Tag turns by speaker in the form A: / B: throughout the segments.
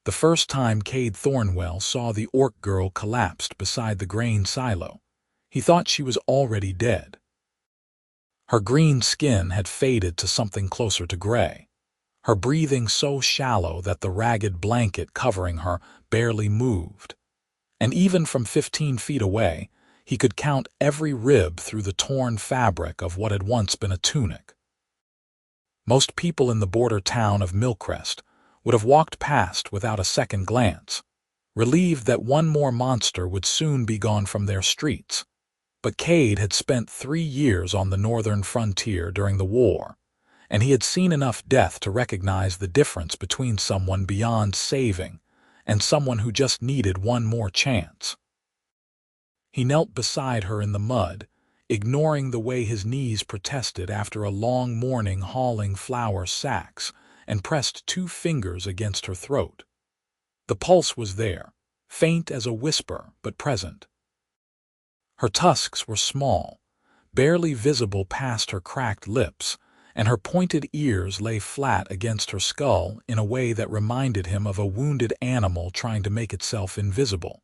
A: The first time Kade Thornwell saw the orc girl collapsed beside the grain silo, he thought she was already dead. Her green skin had faded to something closer to gray, her breathing so shallow that the ragged blanket covering her barely moved. And even from 15 feet away, he could count every rib through the torn fabric of what had once been a tunic. Most people in the border town of Millcrest would have walked past without a second glance, relieved that one more monster would soon be gone from their streets. But Kade had spent 3 years on the northern frontier during the war, and he had seen enough death to recognize the difference between someone beyond saving and someone who just needed one more chance. He knelt beside her in the mud, ignoring the way his knees protested after a long morning hauling flour sacks, and pressed 2 fingers against her throat. The pulse was there, faint as a whisper but present. Her tusks were small, barely visible past her cracked lips, and her pointed ears lay flat against her skull in a way that reminded him of a wounded animal trying to make itself invisible.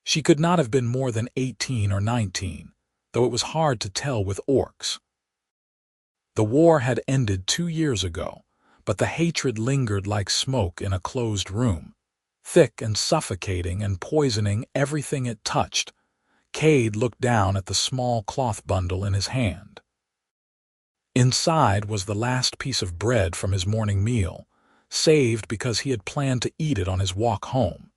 A: She could not have been more than 18 or 19, though it was hard to tell with orcs. The war had ended 2 years ago, but the hatred lingered like smoke in a closed room, thick and suffocating and poisoning everything it touched. Kade looked down at the small cloth bundle in his hand. Inside was the last piece of bread from his morning meal, saved because he had planned to eat it on his walk home.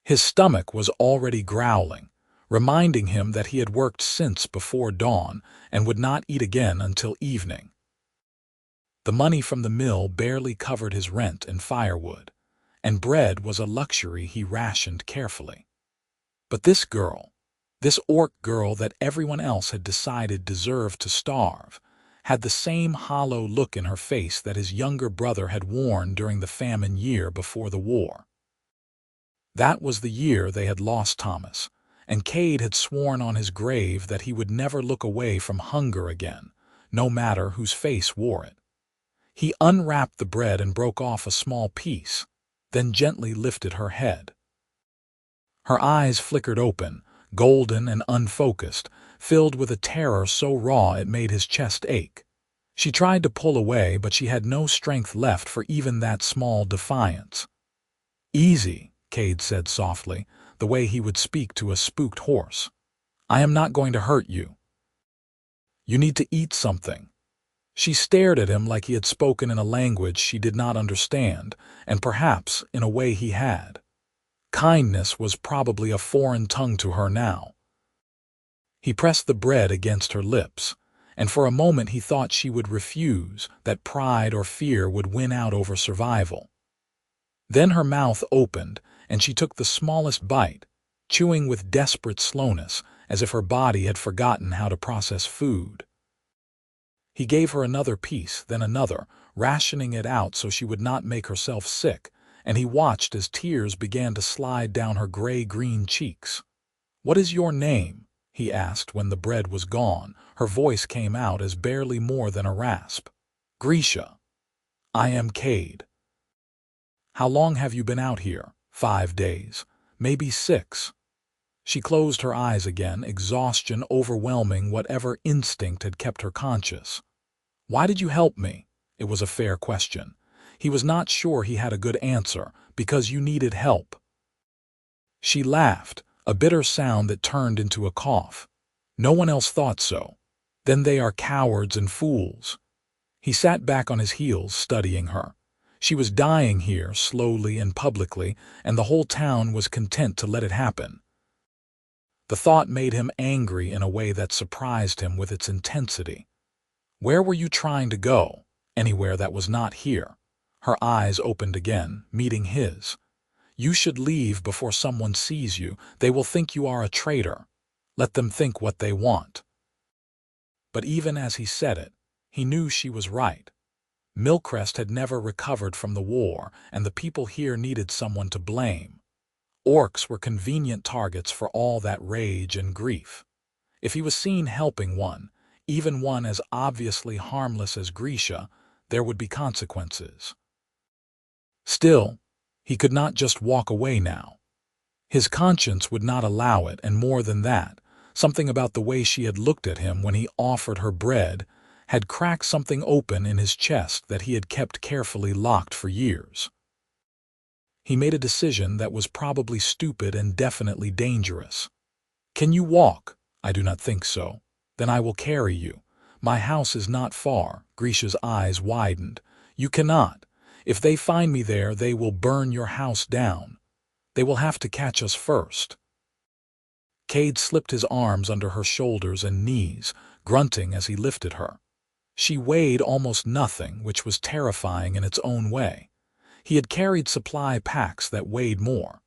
A: His stomach was already growling, reminding him that he had worked since before dawn and would not eat again until evening. The money from the mill barely covered his rent and firewood, and bread was a luxury he rationed carefully. But this girl, this orc girl that everyone else had decided deserved to starve, had the same hollow look in her face that his younger brother had worn during the famine year before the war. That was the year they had lost Thomas, and Kade had sworn on his grave that he would never look away from hunger again, no matter whose face wore it. He unwrapped the bread and broke off a small piece, then gently lifted her head. Her eyes flickered open, golden and unfocused, filled with a terror so raw it made his chest ache. She tried to pull away, but she had no strength left for even that small defiance. "Easy," Kade said softly, the way he would speak to a spooked horse. "I am not going to hurt you. You need to eat something." She stared at him like he had spoken in a language she did not understand, and perhaps in a way he had. Kindness was probably a foreign tongue to her now. He pressed the bread against her lips, and for a moment he thought she would refuse, that pride or fear would win out over survival. Then her mouth opened, and she took the smallest bite, chewing with desperate slowness, as if her body had forgotten how to process food. He gave her another piece, then another, rationing it out so she would not make herself sick, and he watched as tears began to slide down her gray-green cheeks. "What is your name?" he asked when the bread was gone. Her voice came out as barely more than a rasp. "Grisha." "I am Kade." "How long have you been out here?" "5 days. Maybe 6. She closed her eyes again, exhaustion overwhelming whatever instinct had kept her conscious. "Why did you help me?" It was a fair question. He was not sure he had a good answer. "Because you needed help." She laughed, a bitter sound that turned into a cough. "No one else thought so. Then they are cowards and fools." He sat back on his heels, studying her. She was dying here, slowly and publicly, and the whole town was content to let it happen. The thought made him angry in a way that surprised him with its intensity. "Where were you trying to go?" "Anywhere that was not here." Her eyes opened again, meeting his. "You should leave before someone sees you. They will think you are a traitor. Let them think what they want." But even as he said it, he knew she was right. Millcrest had never recovered from the war, and the people here needed someone to blame. Orcs were convenient targets for all that rage and grief. If he was seen helping one, even one as obviously harmless as Grisha, there would be consequences. Still, He could not just walk away now. His conscience would not allow it, and more than that, something about the way she had looked at him when he offered her bread had cracked something open in his chest that he had kept carefully locked for years. He made a decision that was probably stupid and definitely dangerous. "Can you walk?" "I do not think so." "Then I will carry you. My house is not far." Grisha's eyes widened. "You cannot. If they find me there, they will burn your house down. They will have to catch us first." Kade slipped his arms under her shoulders and knees, grunting as he lifted her. She weighed almost nothing, which was terrifying in its own way. He had carried supply packs that weighed more.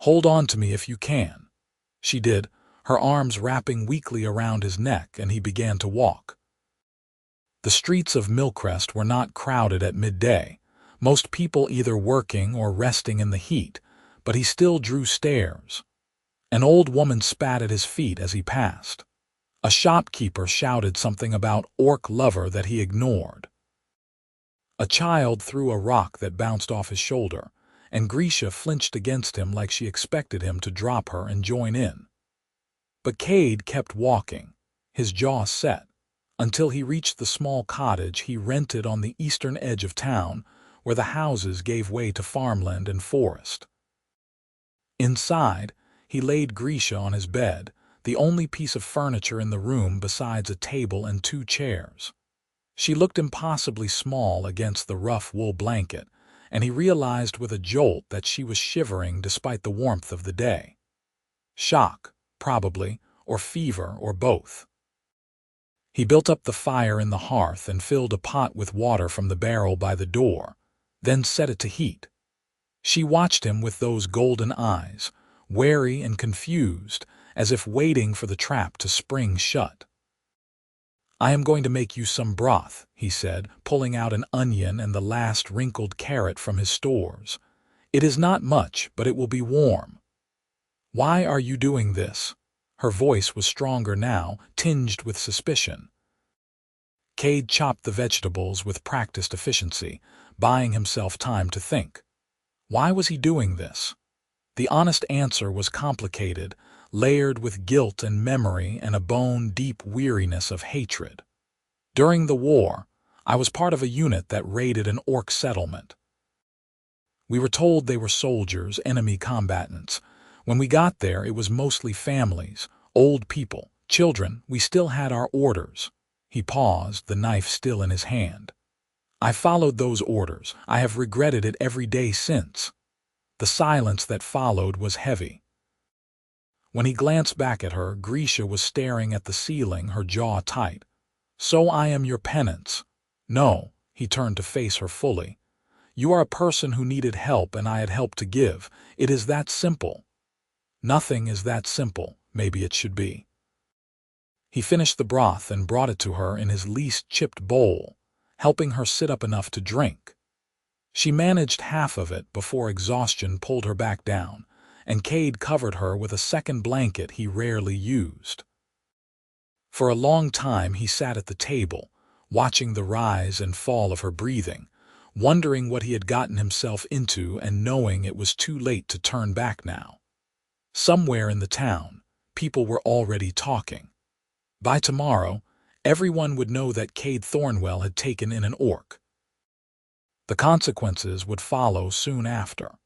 A: "Hold on to me if you can." She did, her arms wrapping weakly around his neck, and he began to walk. The streets of Millcrest were not crowded at midday, most people either working or resting in the heat, but he still drew stares. An old woman spat at his feet as he passed. A shopkeeper shouted something about orc lover that he ignored. A child threw a rock that bounced off his shoulder, and Grisha flinched against him like she expected him to drop her and join in. But Kade kept walking, his jaw set, until he reached the small cottage he rented on the eastern edge of town, where the houses gave way to farmland and forest. Inside, he laid Grisha on his bed, the only piece of furniture in the room besides a table and 2 chairs. She looked impossibly small against the rough wool blanket, and he realized with a jolt that she was shivering despite the warmth of the day. Shock, probably, or fever, or both. He built up the fire in the hearth and filled a pot with water from the barrel by the door, then set it to heat. She watched him with those golden eyes, wary and confused, as if waiting for the trap to spring shut. "I am going to make you some broth," he said, pulling out an onion and the last wrinkled carrot from his stores. "It is not much, but it will be warm." "Why are you doing this?" Her voice was stronger now, tinged with suspicion. Kade chopped the vegetables with practiced efficiency, buying himself time to think. Why was he doing this? The honest answer was complicated, layered with guilt and memory and a bone-deep weariness of hatred. "During the war, I was part of a unit that raided an orc settlement. We were told they were soldiers, enemy combatants. When we got there, it was mostly families, old people, children. We still had our orders." He paused, the knife still in his hand. "I followed those orders. I have regretted it every day since." The silence that followed was heavy. When he glanced back at her, Grisha was staring at the ceiling, her jaw tight. "So I am your penance." "No," he turned to face her fully. "You are a person who needed help and I had help to give. It is that simple." "Nothing is that simple. Maybe it should be." He finished the broth and brought it to her in his least chipped bowl, helping her sit up enough to drink. She managed half of it before exhaustion pulled her back down, and Kade covered her with a second blanket he rarely used. For a long time he sat at the table, watching the rise and fall of her breathing, wondering what he had gotten himself into and knowing it was too late to turn back now. Somewhere in the town, people were already talking. By tomorrow, everyone would know that Kade Thornwell had taken in an orc. The consequences would follow soon after.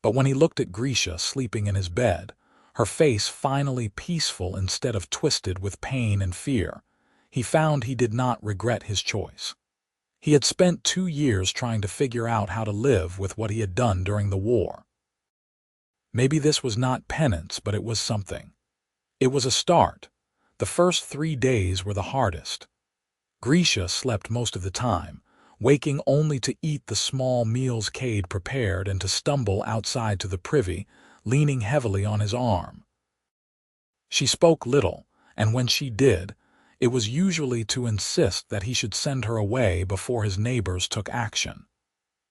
A: But when he looked at Grisha sleeping in his bed, her face finally peaceful instead of twisted with pain and fear, he found he did not regret his choice. He had spent 2 years trying to figure out how to live with what he had done during the war. Maybe this was not penance, but it was something. It was a start. The first 3 days were the hardest. Grisha slept most of the time, waking only to eat the small meals Kade prepared and to stumble outside to the privy, leaning heavily on his arm. She spoke little, and when she did, it was usually to insist that he should send her away before his neighbors took action.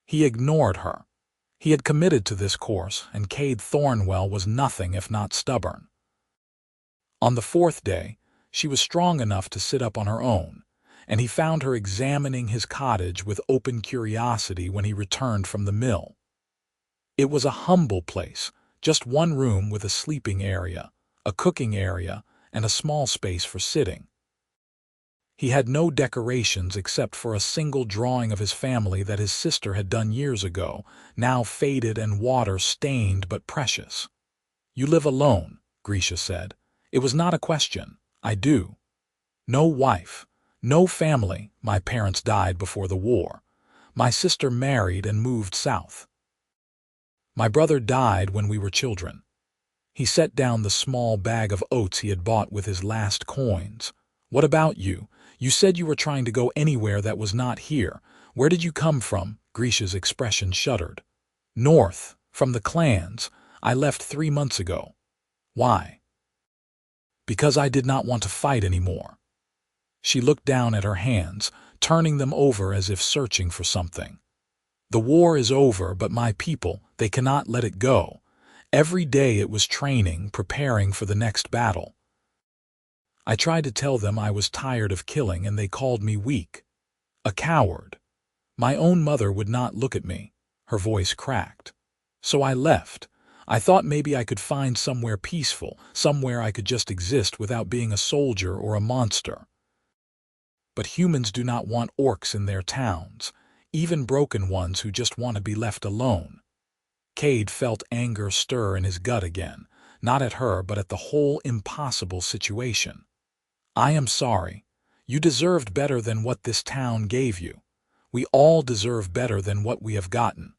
A: He ignored her. He had committed to this course, and Kade Thornwell was nothing if not stubborn. On the 4th day, she was strong enough to sit up on her own, and he found her examining his cottage with open curiosity when he returned from the mill. It was a humble place, just one room with a sleeping area, a cooking area, and a small space for sitting. He had no decorations except for a single drawing of his family that his sister had done years ago, now faded and water-stained but precious. "You live alone," Grisha said. "It was not a question. I do. No wife, no family. My parents died before the war. My sister married and moved south. My brother died when we were children." He set down the small bag of oats he had bought with his last coins. "What about you? You said you were trying to go anywhere that was not here. Where did you come from?" Grisha's expression shuddered. "North, from the clans. I left 3 months ago." "Why?" "Because I did not want to fight anymore." She looked down at her hands, turning them over as if searching for something. "The war is over, but my people, they cannot let it go. Every day it was training, preparing for the next battle. I tried to tell them I was tired of killing and they called me weak. A coward. My own mother would not look at me." Her voice cracked. "So I left. I thought maybe I could find somewhere peaceful, somewhere I could just exist without being a soldier or a monster. But humans do not want orcs in their towns, even broken ones who just want to be left alone." Kade felt anger stir in his gut again, not at her but at the whole impossible situation. "I am sorry. You deserved better than what this town gave you. We all deserve better than what we have gotten."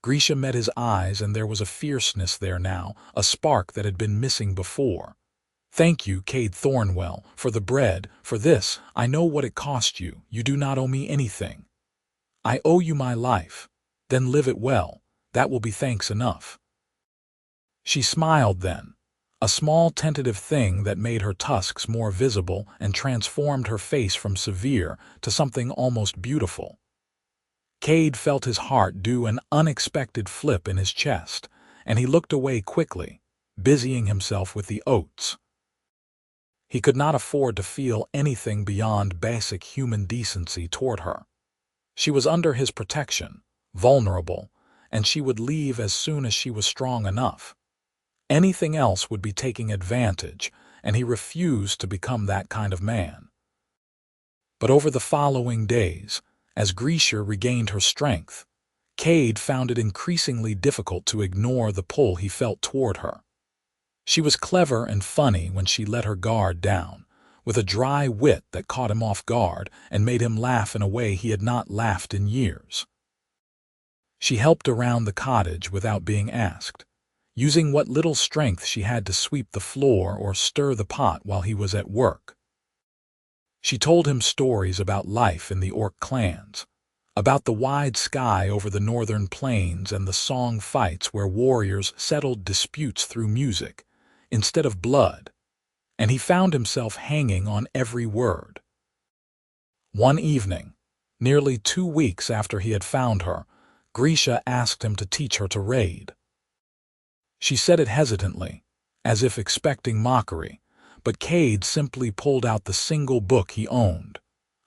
A: Grisha met his eyes and there was a fierceness there now, a spark that had been missing before. "Thank you, Kade Thornwell, for the bread, for this. I know what it cost you. You do not owe me anything. I owe you my life. Then live it well. That will be thanks enough." She smiled then, a small tentative thing that made her tusks more visible and transformed her face from severe to something almost beautiful. Kade felt his heart do an unexpected flip in his chest, and he looked away quickly, busying himself with the oats. He could not afford to feel anything beyond basic human decency toward her. She was under his protection, vulnerable, and she would leave as soon as she was strong enough. Anything else would be taking advantage, and he refused to become that kind of man. But over the following days, as Grisha regained her strength, Kade found it increasingly difficult to ignore the pull he felt toward her. She was clever and funny when she let her guard down, with a dry wit that caught him off guard and made him laugh in a way he had not laughed in years. She helped around the cottage without being asked, using what little strength she had to sweep the floor or stir the pot while he was at work. She told him stories about life in the orc clans, about the wide sky over the northern plains and the song fights where warriors settled disputes through music, instead of blood, and he found himself hanging on every word. One evening, nearly 2 weeks after he had found her, Grisha asked him to teach her to raid. She said it hesitantly, as if expecting mockery, but Kade simply pulled out the single book he owned,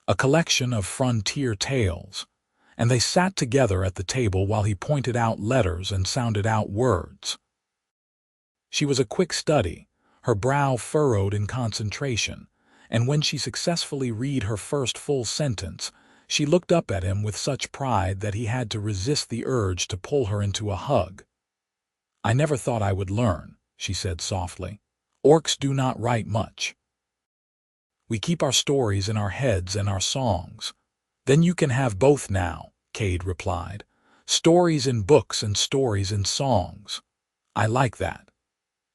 A: a collection of frontier tales, and they sat together at the table while he pointed out letters and sounded out words. She was a quick study, her brow furrowed in concentration, and when she successfully read her first full sentence, she looked up at him with such pride that he had to resist the urge to pull her into a hug. "I never thought I would learn," she said softly. "Orcs do not write much. We keep our stories in our heads and our songs." "Then you can have both now," Kade replied. "Stories in books and stories in songs. I like that."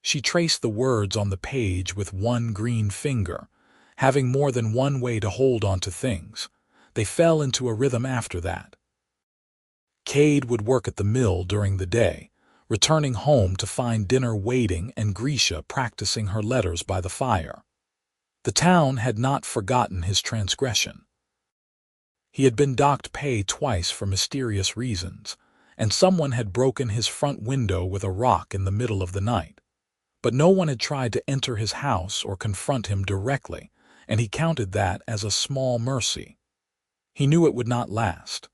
A: She traced the words on the page with one green finger, having more than one way to hold on to things. They fell into a rhythm after that. Kade would work at the mill during the day, returning home to find dinner waiting and Grisha practicing her letters by the fire. The town had not forgotten his transgression. He had been docked pay twice for mysterious reasons, and someone had broken his front window with a rock in the middle of the night. But no one had tried to enter his house or confront him directly, and he counted that as a small mercy. He knew it would not last.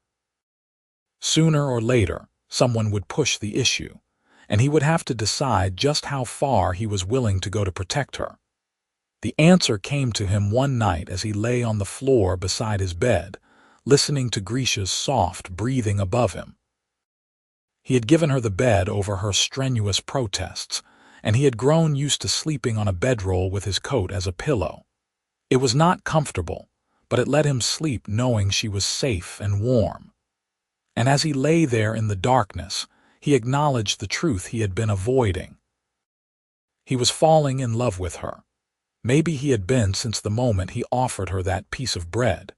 A: Sooner or later, someone would push the issue, and he would have to decide just how far he was willing to go to protect her. The answer came to him one night as he lay on the floor beside his bed, listening to Grisha's soft breathing above him. He had given her the bed over her strenuous protests, and he had grown used to sleeping on a bedroll with his coat as a pillow. It was not comfortable, but it let him sleep knowing she was safe and warm. And as he lay there in the darkness, he acknowledged the truth he had been avoiding. He was falling in love with her. Maybe he had been since the moment he offered her that piece of bread.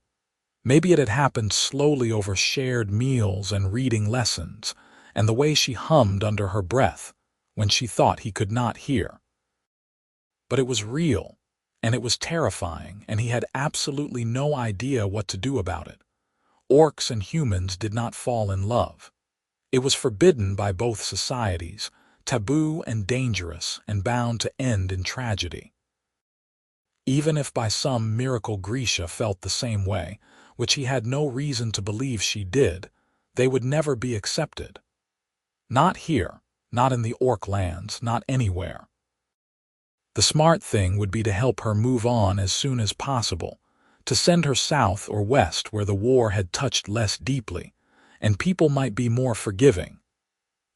A: Maybe it had happened slowly over shared meals and reading lessons, and the way she hummed under her breath when she thought he could not hear. But it was real, and it was terrifying, and he had absolutely no idea what to do about it. Orcs and humans did not fall in love. It was forbidden by both societies, taboo and dangerous, and bound to end in tragedy. Even if by some miracle Grisha felt the same way, which he had no reason to believe she did, they would never be accepted. Not here, not in the orc lands, not anywhere. The smart thing would be to help her move on as soon as possible, to send her south or west where the war had touched less deeply, and people might be more forgiving.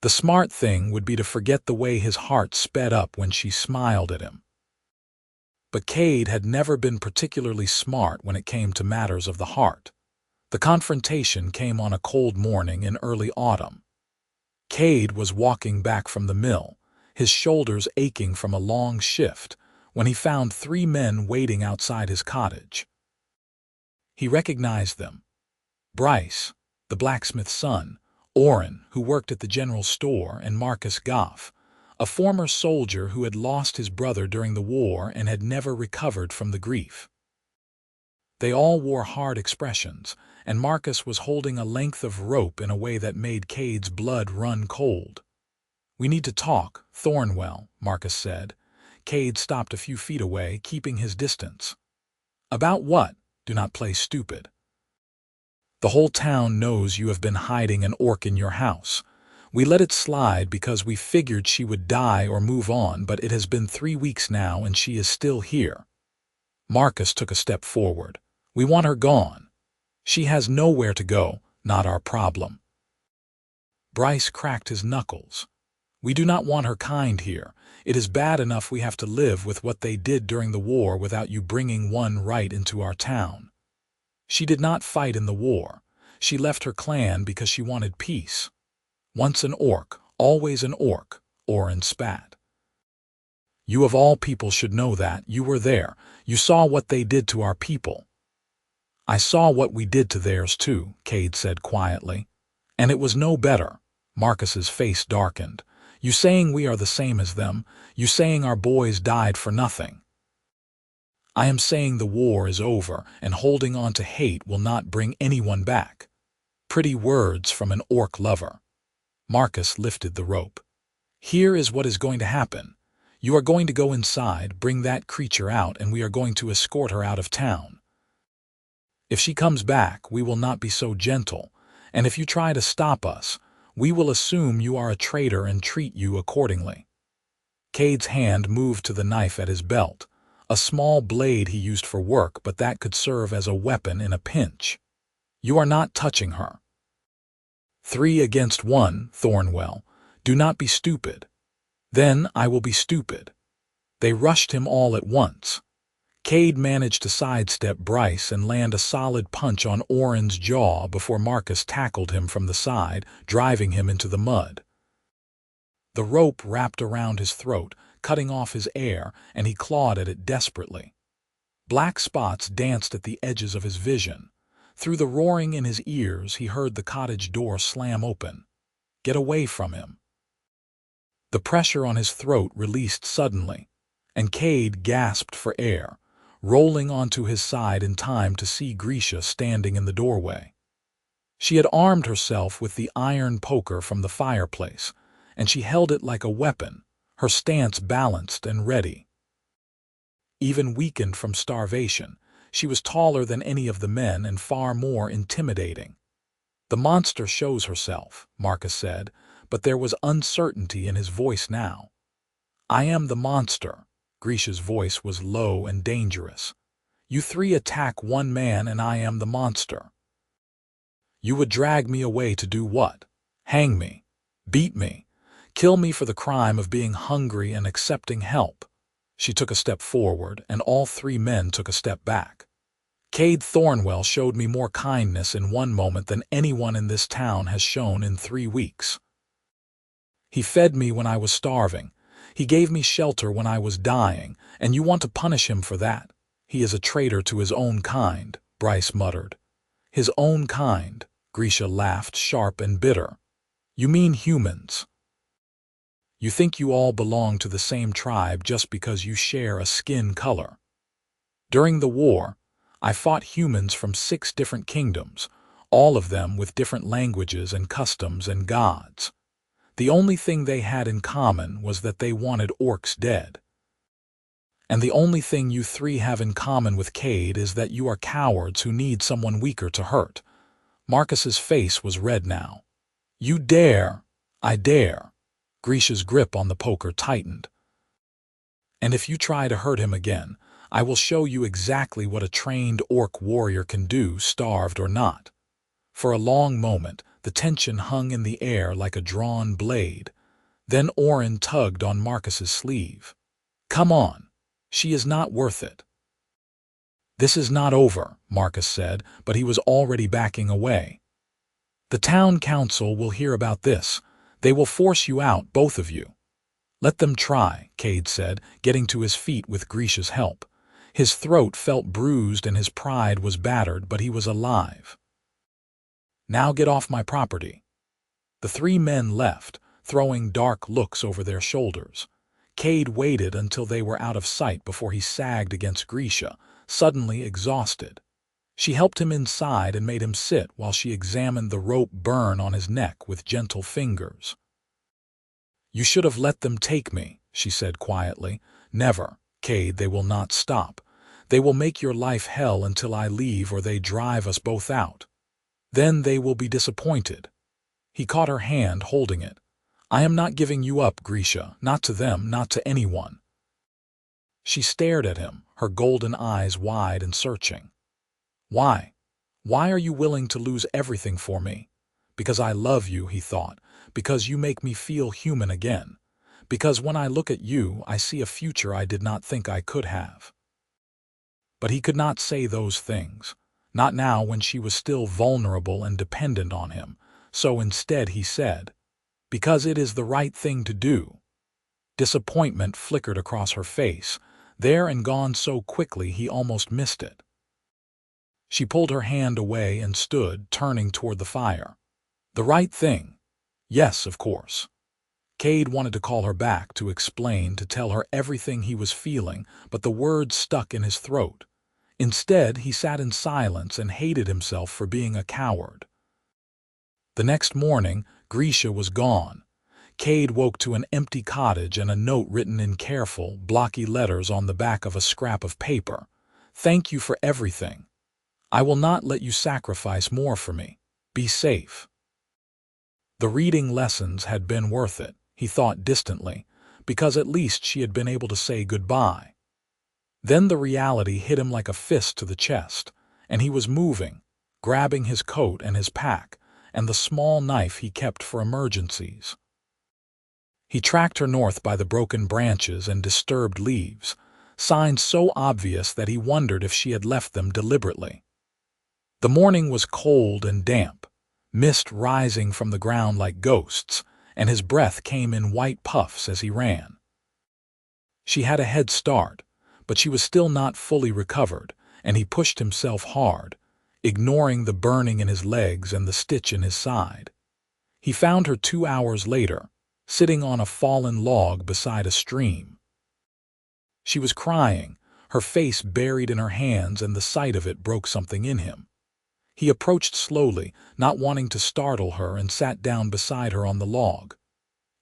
A: The smart thing would be to forget the way his heart sped up when she smiled at him. But Kade had never been particularly smart when it came to matters of the heart. The confrontation came on a cold morning in early autumn. Kade was walking back from the mill, his shoulders aching from a long shift, when he found 3 men waiting outside his cottage. He recognized them. Bryce, the blacksmith's son, Oren, who worked at the general store, and Marcus Goff, a former soldier who had lost his brother during the war and had never recovered from the grief. They all wore hard expressions, and Marcus was holding a length of rope in a way that made Kade's blood run cold. "We need to talk, Thornwell," Marcus said. Kade stopped a few feet away, keeping his distance. "About what? Do not play stupid. The whole town knows you have been hiding an orc in your house. We let it slide because we figured she would die or move on, but it has been 3 weeks now and she is still here." Marcus took a step forward. "We want her gone. She has nowhere to go, not our problem." Bryce cracked his knuckles. "We do not want her kind here. It is bad enough we have to live with what they did during the war without you bringing one right into our town. She did not fight in the war. She left her clan because she wanted peace. Once an orc, always an orc," Oren spat. "You of all people should know that. You were there. You saw what they did to our people." "I saw what we did to theirs too," Kade said quietly. "And it was no better." Marcus's face darkened. "You saying we are the same as them? You saying our boys died for nothing?" "I am saying the war is over, and holding on to hate will not bring anyone back." Pretty words from an orc lover. Marcus lifted the rope. "Here is what is going to happen. You are going to go inside, bring that creature out, and we are going to escort her out of town. If she comes back, we will not be so gentle, and if you try to stop us, we will assume you are a traitor and treat you accordingly." Kade's hand moved to the knife at his belt, a small blade he used for work, but that could serve as a weapon in a pinch. "You are not touching her." 3 against 1, Thornwell. "Do not be stupid." "Then I will be stupid." They rushed him all at once. Kade managed to sidestep Bryce and land a solid punch on Oren's jaw before Marcus tackled him from the side, driving him into the mud. The rope wrapped around his throat, cutting off his air, and he clawed at it desperately. Black spots danced at the edges of his vision. Through the roaring in his ears, he heard the cottage door slam open. "Get away from him." The pressure on his throat released suddenly, and Kade gasped for air, rolling onto his side in time to see Grisha standing in the doorway. She had armed herself with the iron poker from the fireplace, and she held it like a weapon, her stance balanced and ready. Even weakened from starvation, she was taller than any of the men and far more intimidating. The monster shows herself, Marcus said, but there was uncertainty in his voice now. I am the monster. Grisha's voice was low and dangerous. You three attack one man and I am the monster. You would drag me away to do what? Hang me, beat me, kill me for the crime of being hungry and accepting help. She took a step forward, and all three men took a step back. Kade Thornwell showed me more kindness in one moment than anyone in this town has shown in 3 weeks. He fed me when I was starving. He gave me shelter when I was dying, and you want to punish him for that? He is a traitor to his own kind, Bryce muttered. His own kind, Grisha laughed, sharp and bitter. You mean humans. You think you all belong to the same tribe just because you share a skin color. During the war, I fought humans from 6 different kingdoms, all of them with different languages and customs and gods. The only thing they had in common was that they wanted orcs dead. And the only thing you three have in common with Kade is that you are cowards who need someone weaker to hurt. Marcus's face was red now. You dare! I dare! Grisha's grip on the poker tightened. And if you try to hurt him again, I will show you exactly what a trained orc warrior can do, starved or not. For a long moment, the tension hung in the air like a drawn blade. Then Orin tugged on Marcus's sleeve. Come on. She is not worth it. This is not over, Marcus said, but he was already backing away. The town council will hear about this. They will force you out, both of you. Let them try, Kade said, getting to his feet with Grisha's help. His throat felt bruised and his pride was battered, but he was alive. Now get off my property. The 3 men left, throwing dark looks over their shoulders. Kade waited until they were out of sight before he sagged against Grisha, suddenly exhausted. She helped him inside and made him sit while she examined the rope burn on his neck with gentle fingers. You should have let them take me, she said quietly. Never, Kade, they will not stop. They will make your life hell until I leave or they drive us both out. Then they will be disappointed. He caught her hand, holding it. I am not giving you up, Grisha, not to them, not to anyone. She stared at him, her golden eyes wide and searching. Why? Why are you willing to lose everything for me? Because I love you, he thought. Because you make me feel human again. Because when I look at you, I see a future I did not think I could have. But he could not say those things. Not now when she was still vulnerable and dependent on him. So instead he said, because it is the right thing to do. Disappointment flickered across her face, there and gone so quickly he almost missed it. She pulled her hand away and stood, turning toward the fire. The right thing? Yes, of course. Kade wanted to call her back, to explain, to tell her everything he was feeling, but the words stuck in his throat. Instead, he sat in silence and hated himself for being a coward. The next morning, Grisha was gone. Kade woke to an empty cottage and a note written in careful, blocky letters on the back of a scrap of paper. Thank you for everything. I will not let you sacrifice more for me. Be safe. The reading lessons had been worth it, he thought distantly, because at least she had been able to say goodbye. Then the reality hit him like a fist to the chest, and he was moving, grabbing his coat and his pack, and the small knife he kept for emergencies. He tracked her north by the broken branches and disturbed leaves, signs so obvious that he wondered if she had left them deliberately. The morning was cold and damp, mist rising from the ground like ghosts, and his breath came in white puffs as he ran. She had a head start, but she was still not fully recovered, and he pushed himself hard, ignoring the burning in his legs and the stitch in his side. He found her 2 hours later, sitting on a fallen log beside a stream. She was crying, her face buried in her hands, and the sight of it broke something in him. He approached slowly, not wanting to startle her, and sat down beside her on the log.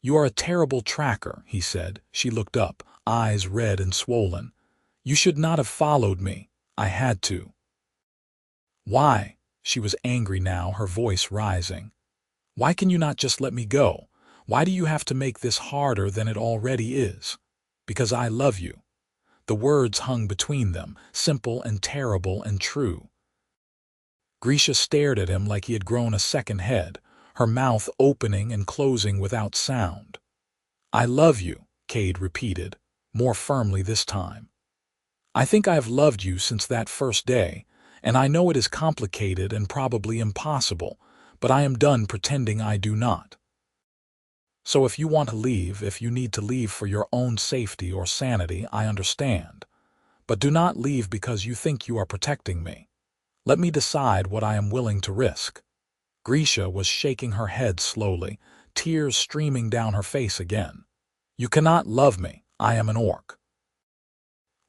A: You are a terrible tracker, he said. She looked up, eyes red and swollen. You should not have followed me. I had to. Why? She was angry now, her voice rising. "Why can you not just let me go? Why do you have to make this harder than it already is?" "Because I love you." The words hung between them, simple and terrible and true. Grisha stared at him like he had grown a second head, her mouth opening and closing without sound. "I love you," Kade repeated, more firmly this time. "I think I have loved you since that first day, and I know it is complicated and probably impossible, but I am done pretending I do not. So if you want to leave, if you need to leave for your own safety or sanity, I understand. But do not leave because you think you are protecting me. Let me decide what I am willing to risk." Grisha was shaking her head slowly, tears streaming down her face again. "You cannot love me. I am an orc.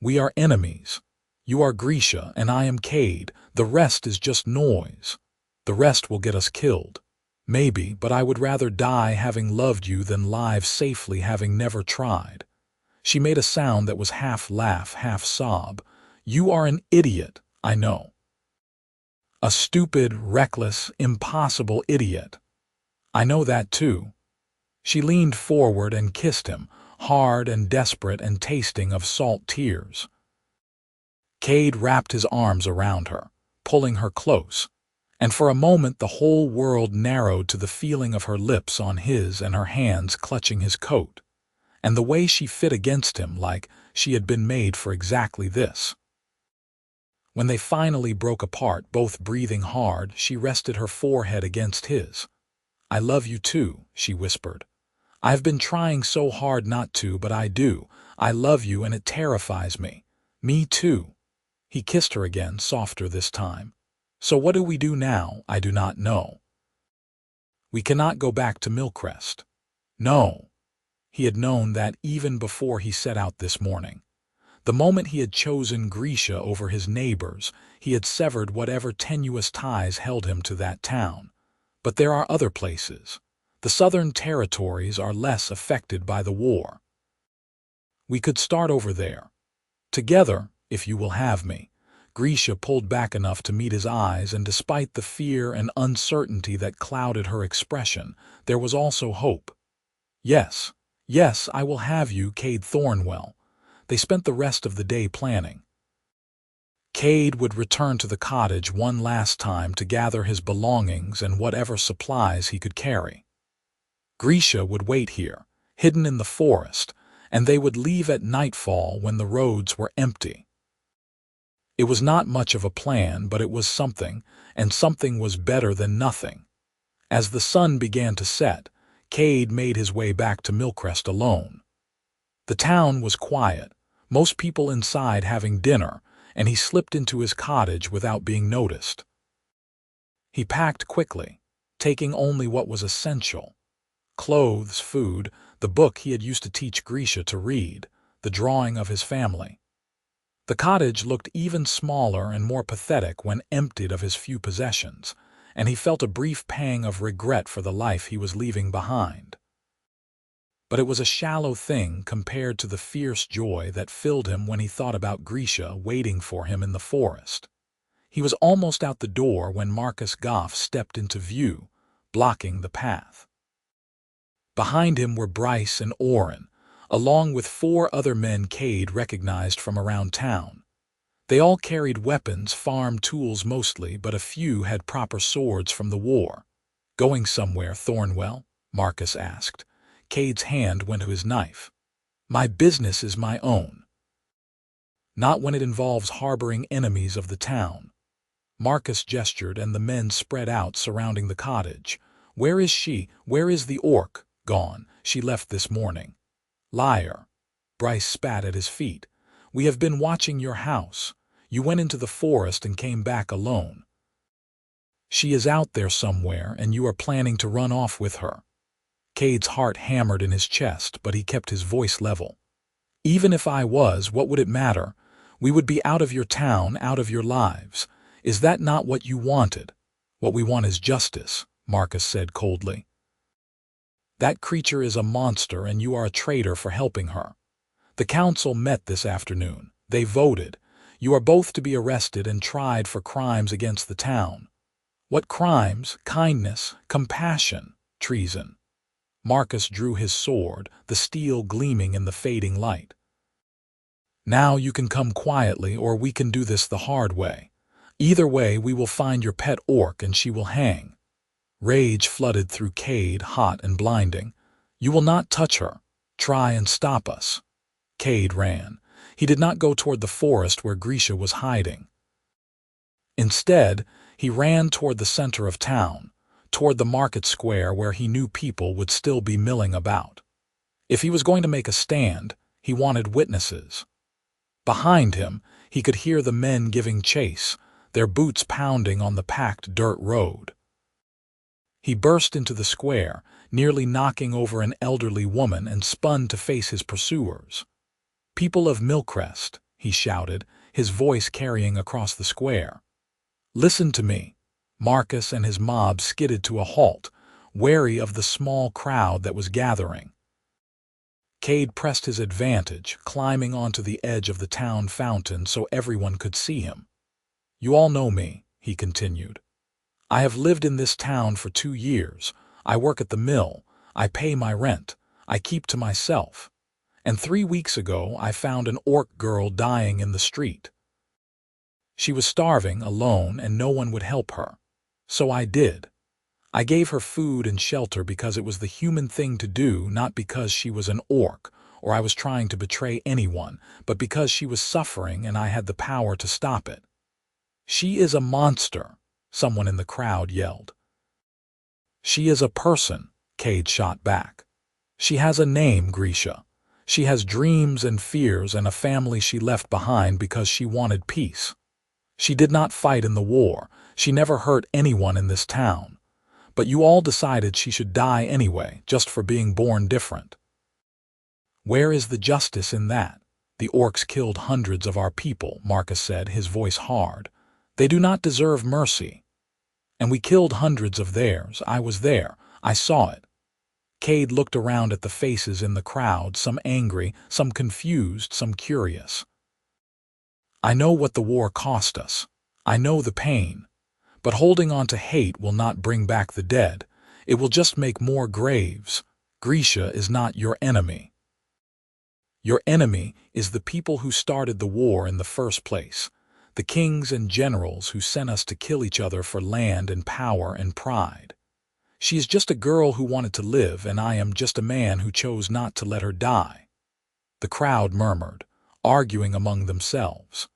A: We are enemies. You are Grisha and I am Kade. The rest is just noise. The rest will get us killed. Maybe, but I would rather die having loved you than live safely having never tried." She made a sound that was half laugh, half sob. "You are an idiot, I know. A stupid, reckless, impossible idiot. I know that too." She leaned forward and kissed him, hard and desperate and tasting of salt tears. Kade wrapped his arms around her, pulling her close, and for a moment the whole world narrowed to the feeling of her lips on his and her hands clutching his coat, and the way she fit against him like she had been made for exactly this. When they finally broke apart, both breathing hard, she rested her forehead against his. "I love you too," she whispered. "I've been trying so hard not to, but I do. I love you and it terrifies me. Me too." He kissed her again, softer this time. "So what do we do now? I do not know. We cannot go back to Milcrest." No. He had known that even before he set out this morning. The moment he had chosen Grisha over his neighbors, he had severed whatever tenuous ties held him to that town. But there are other places. The southern territories are less affected by the war. We could start over there. Together, if you will have me. Grisha pulled back enough to meet his eyes, and despite the fear and uncertainty that clouded her expression, there was also hope. "Yes, yes, I will have you, Kade Thornwell." They spent the rest of the day planning. Kade would return to the cottage one last time to gather his belongings and whatever supplies he could carry. Grisha would wait here, hidden in the forest, and they would leave at nightfall when the roads were empty. It was not much of a plan, but it was something, and something was better than nothing. As the sun began to set, Kade made his way back to Milcrest alone. The town was quiet, most people inside having dinner, and he slipped into his cottage without being noticed. He packed quickly, taking only what was essential: clothes, food, the book he had used to teach Grisha to read, the drawing of his family. The cottage looked even smaller and more pathetic when emptied of his few possessions, and he felt a brief pang of regret for the life he was leaving behind. But it was a shallow thing compared to the fierce joy that filled him when he thought about Grisha waiting for him in the forest. He was almost out the door when Marcus Goff stepped into view, blocking the path. Behind him were Bryce and Oren, along with 4 other men Kade recognized from around town. They all carried weapons, farm tools mostly, but a few had proper swords from the war. "Going somewhere, Thornwell?" Marcus asked. Kade's hand went to his knife. "My business is my own." "Not when it involves harboring enemies of the town." Marcus gestured, and the men spread out surrounding the cottage. "Where is she? Where is the orc?" "Gone. She left this morning." "Liar." Bryce spat at his feet. "We have been watching your house. You went into the forest and came back alone. She is out there somewhere, and you are planning to run off with her." Kade's heart hammered in his chest, but he kept his voice level. "Even if I was, what would it matter? We would be out of your town, out of your lives. Is that not what you wanted?" "What we want is justice," Marcus said coldly. "That creature is a monster, and you are a traitor for helping her. The council met this afternoon. They voted. You are both to be arrested and tried for crimes against the town." What crimes, kindness, compassion, treason? Marcus drew his sword, the steel gleaming in the fading light. Now you can come quietly, or we can do this the hard way. Either way, we will find your pet orc and she will hang. Rage flooded through Kade, hot and blinding. You will not touch her. Try and stop us. Kade ran. He did not go toward the forest where Grisha was hiding. Instead, he ran toward the center of town, toward the market square where he knew people would still be milling about. If he was going to make a stand, he wanted witnesses. Behind him, he could hear the men giving chase, their boots pounding on the packed dirt road. He burst into the square, nearly knocking over an elderly woman, and spun to face his pursuers. "People of Millcrest," he shouted, his voice carrying across the square. "Listen to me." Marcus and his mob skidded to a halt, wary of the small crowd that was gathering. Kade pressed his advantage, climbing onto the edge of the town fountain so everyone could see him. "You all know me," he continued. "I have lived in this town for 2 years. I work at the mill. I pay my rent. I keep to myself. And 3 weeks ago I found an orc girl dying in the street. She was starving, alone, and no one would help her. So I did. I gave her food and shelter because it was the human thing to do, not because she was an orc or I was trying to betray anyone, but because she was suffering and I had the power to stop it." "She is a monster," someone in the crowd yelled. "She is a person," Kade shot back. "She has a name, Grisha. She has dreams and fears and a family she left behind because she wanted peace. She did not fight in the war. She never hurt anyone in this town. But you all decided she should die anyway, just for being born different. Where is the justice in that? The orcs killed hundreds of our people," Marcus said, his voice hard. "They do not deserve mercy. And we killed hundreds of theirs. I was there. I saw it." Kade looked around at the faces in the crowd, some angry, some confused, some curious. "I know what the war cost us. I know the pain. But holding on to hate will not bring back the dead. It will just make more graves. Grisha is not your enemy. Your enemy is the people who started the war in the first place, the kings and generals who sent us to kill each other for land and power and pride. She is just a girl who wanted to live, and I am just a man who chose not to let her die." The crowd murmured, arguing among themselves.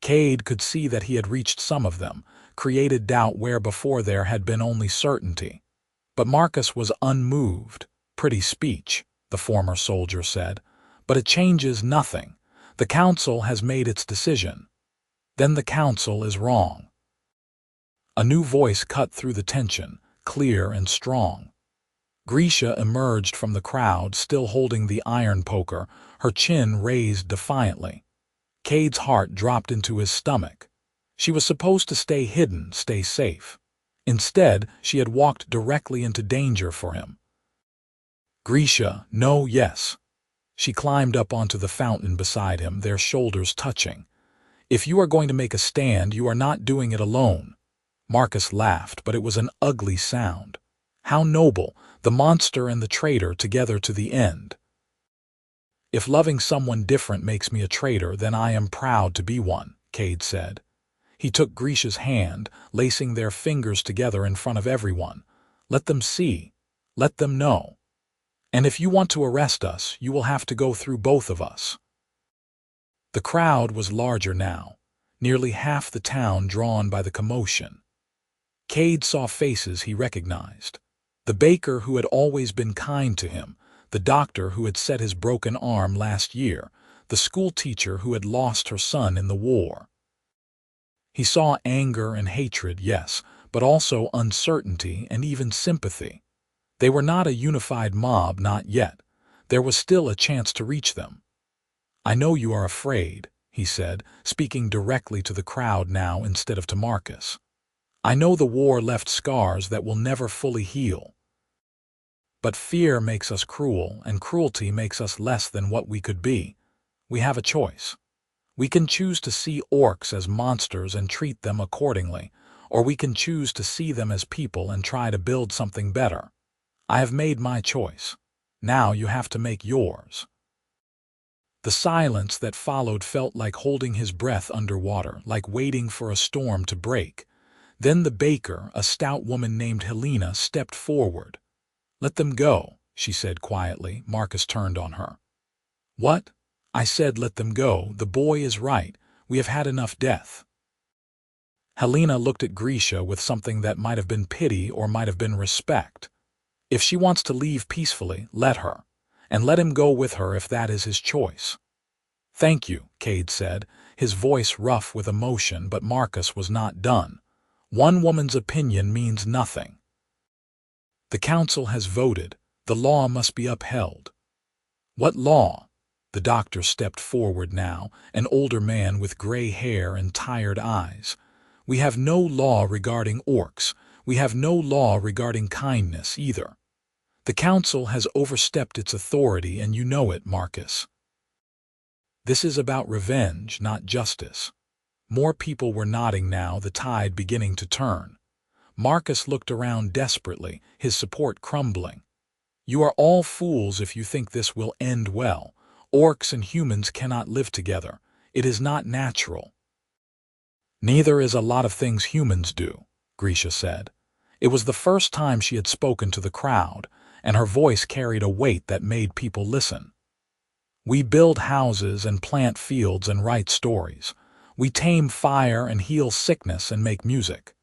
A: Kade could see that he had reached some of them, created doubt where before there had been only certainty. But Marcus was unmoved. "Pretty speech," the former soldier said, "but it changes nothing. The council has made its decision. Then the council is wrong." A new voice cut through the tension, clear and strong. Grisha emerged from the crowd, still holding the iron poker, her chin raised defiantly. Kade's heart dropped into his stomach. She was supposed to stay hidden, stay safe. Instead, she had walked directly into danger for him. "Grisha, no, yes." She climbed up onto the fountain beside him, their shoulders touching. "If you are going to make a stand, you are not doing it alone." Marcus laughed, but it was an ugly sound. How noble, the monster and the traitor together to the end. "If loving someone different makes me a traitor, then I am proud to be one," Kade said. He took Grisha's hand, lacing their fingers together in front of everyone. "Let them see. Let them know. And if you want to arrest us, you will have to go through both of us." The crowd was larger now, nearly half the town drawn by the commotion. Kade saw faces he recognized. The baker who had always been kind to him, the doctor who had set his broken arm last year, the school teacher who had lost her son in the war. He saw anger and hatred, yes, but also uncertainty and even sympathy. They were not a unified mob, not yet. There was still a chance to reach them. "I know you are afraid," he said, speaking directly to the crowd now instead of to Marcus. "I know the war left scars that will never fully heal. But fear makes us cruel, and cruelty makes us less than what we could be. We have a choice. We can choose to see orcs as monsters and treat them accordingly, or we can choose to see them as people and try to build something better. I have made my choice. Now you have to make yours." The silence that followed felt like holding his breath underwater, like waiting for a storm to break. Then the baker, a stout woman named Helena, stepped forward. "Let them go," she said quietly. Marcus turned on her. "What?" "I said let them go. The boy is right. We have had enough death." Helena looked at Grisha with something that might have been pity or might have been respect. "If she wants to leave peacefully, let her. And let him go with her if that is his choice." "Thank you," Kade said, his voice rough with emotion, but Marcus was not done. "One woman's opinion means nothing. The council has voted. The law must be upheld." "What law?" The doctor stepped forward now, an older man with gray hair and tired eyes. "We have no law regarding orcs. We have no law regarding kindness either. The council has overstepped its authority, and you know it, Marcus. This is about revenge, not justice." More people were nodding now, the tide beginning to turn. Marcus looked around desperately, his support crumbling. "You are all fools if you think this will end well. Orcs and humans cannot live together. It is not natural." "Neither is a lot of things humans do," Grisha said. It was the first time she had spoken to the crowd, and her voice carried a weight that made people listen. "We build houses and plant fields and write stories. We tame fire and heal sickness and make music.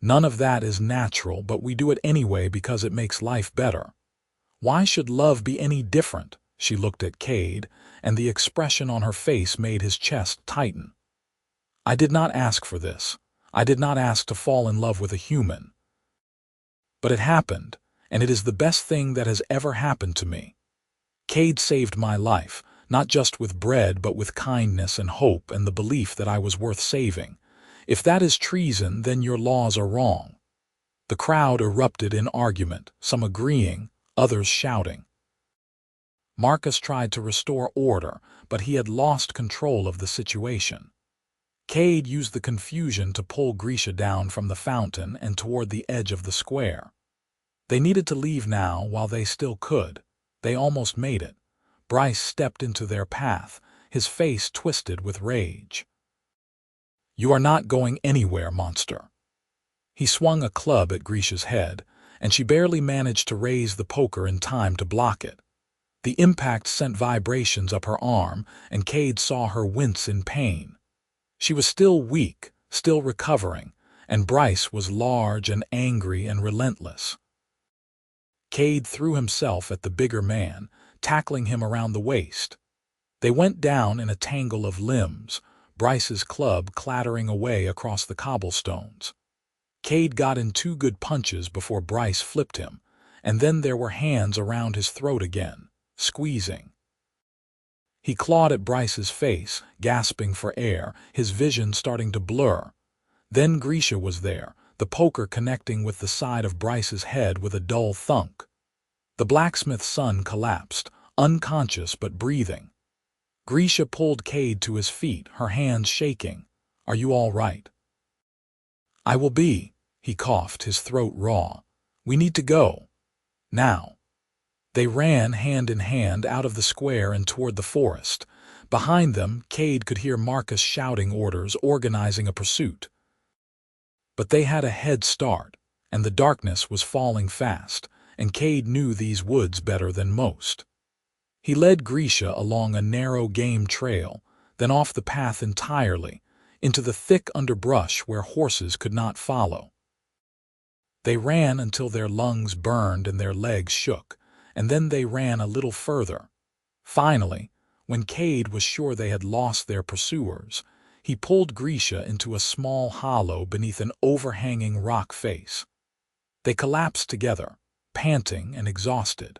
A: None of that is natural, but we do it anyway because it makes life better. Why should love be any different?" She looked at Kade, and the expression on her face made his chest tighten. "I did not ask for this. I did not ask to fall in love with a human. But it happened, and it is the best thing that has ever happened to me. Kade saved my life, not just with bread but with kindness and hope and the belief that I was worth saving. If that is treason, then your laws are wrong." The crowd erupted in argument, some agreeing, others shouting. Marcus tried to restore order, but he had lost control of the situation. Kade used the confusion to pull Grisha down from the fountain and toward the edge of the square. They needed to leave now while they still could. They almost made it. Bryce stepped into their path, his face twisted with rage. "You are not going anywhere, monster." He swung a club at Grisha's head, and she barely managed to raise the poker in time to block it. The impact sent vibrations up her arm, and Kade saw her wince in pain. She was still weak, still recovering, and Bryce was large and angry and relentless. Kade threw himself at the bigger man, tackling him around the waist. They went down in a tangle of limbs, Bryce's club clattering away across the cobblestones. Kade got in 2 good punches before Bryce flipped him, and then there were hands around his throat again, squeezing. He clawed at Bryce's face, gasping for air, his vision starting to blur. Then Grisha was there, the poker connecting with the side of Bryce's head with a dull thunk. The blacksmith's son collapsed, unconscious but breathing. Grisha pulled Kade to his feet, her hands shaking. "Are you all right?" "I will be," he coughed, his throat raw. "We need to go. Now." They ran hand in hand out of the square and toward the forest. Behind them, Kade could hear Marcus shouting orders, organizing a pursuit. But they had a head start, and the darkness was falling fast, and Kade knew these woods better than most. He led Grisha along a narrow game trail, then off the path entirely, into the thick underbrush where horses could not follow. They ran until their lungs burned and their legs shook, and then they ran a little further. Finally, when Kade was sure they had lost their pursuers, he pulled Grisha into a small hollow beneath an overhanging rock face. They collapsed together, panting and exhausted.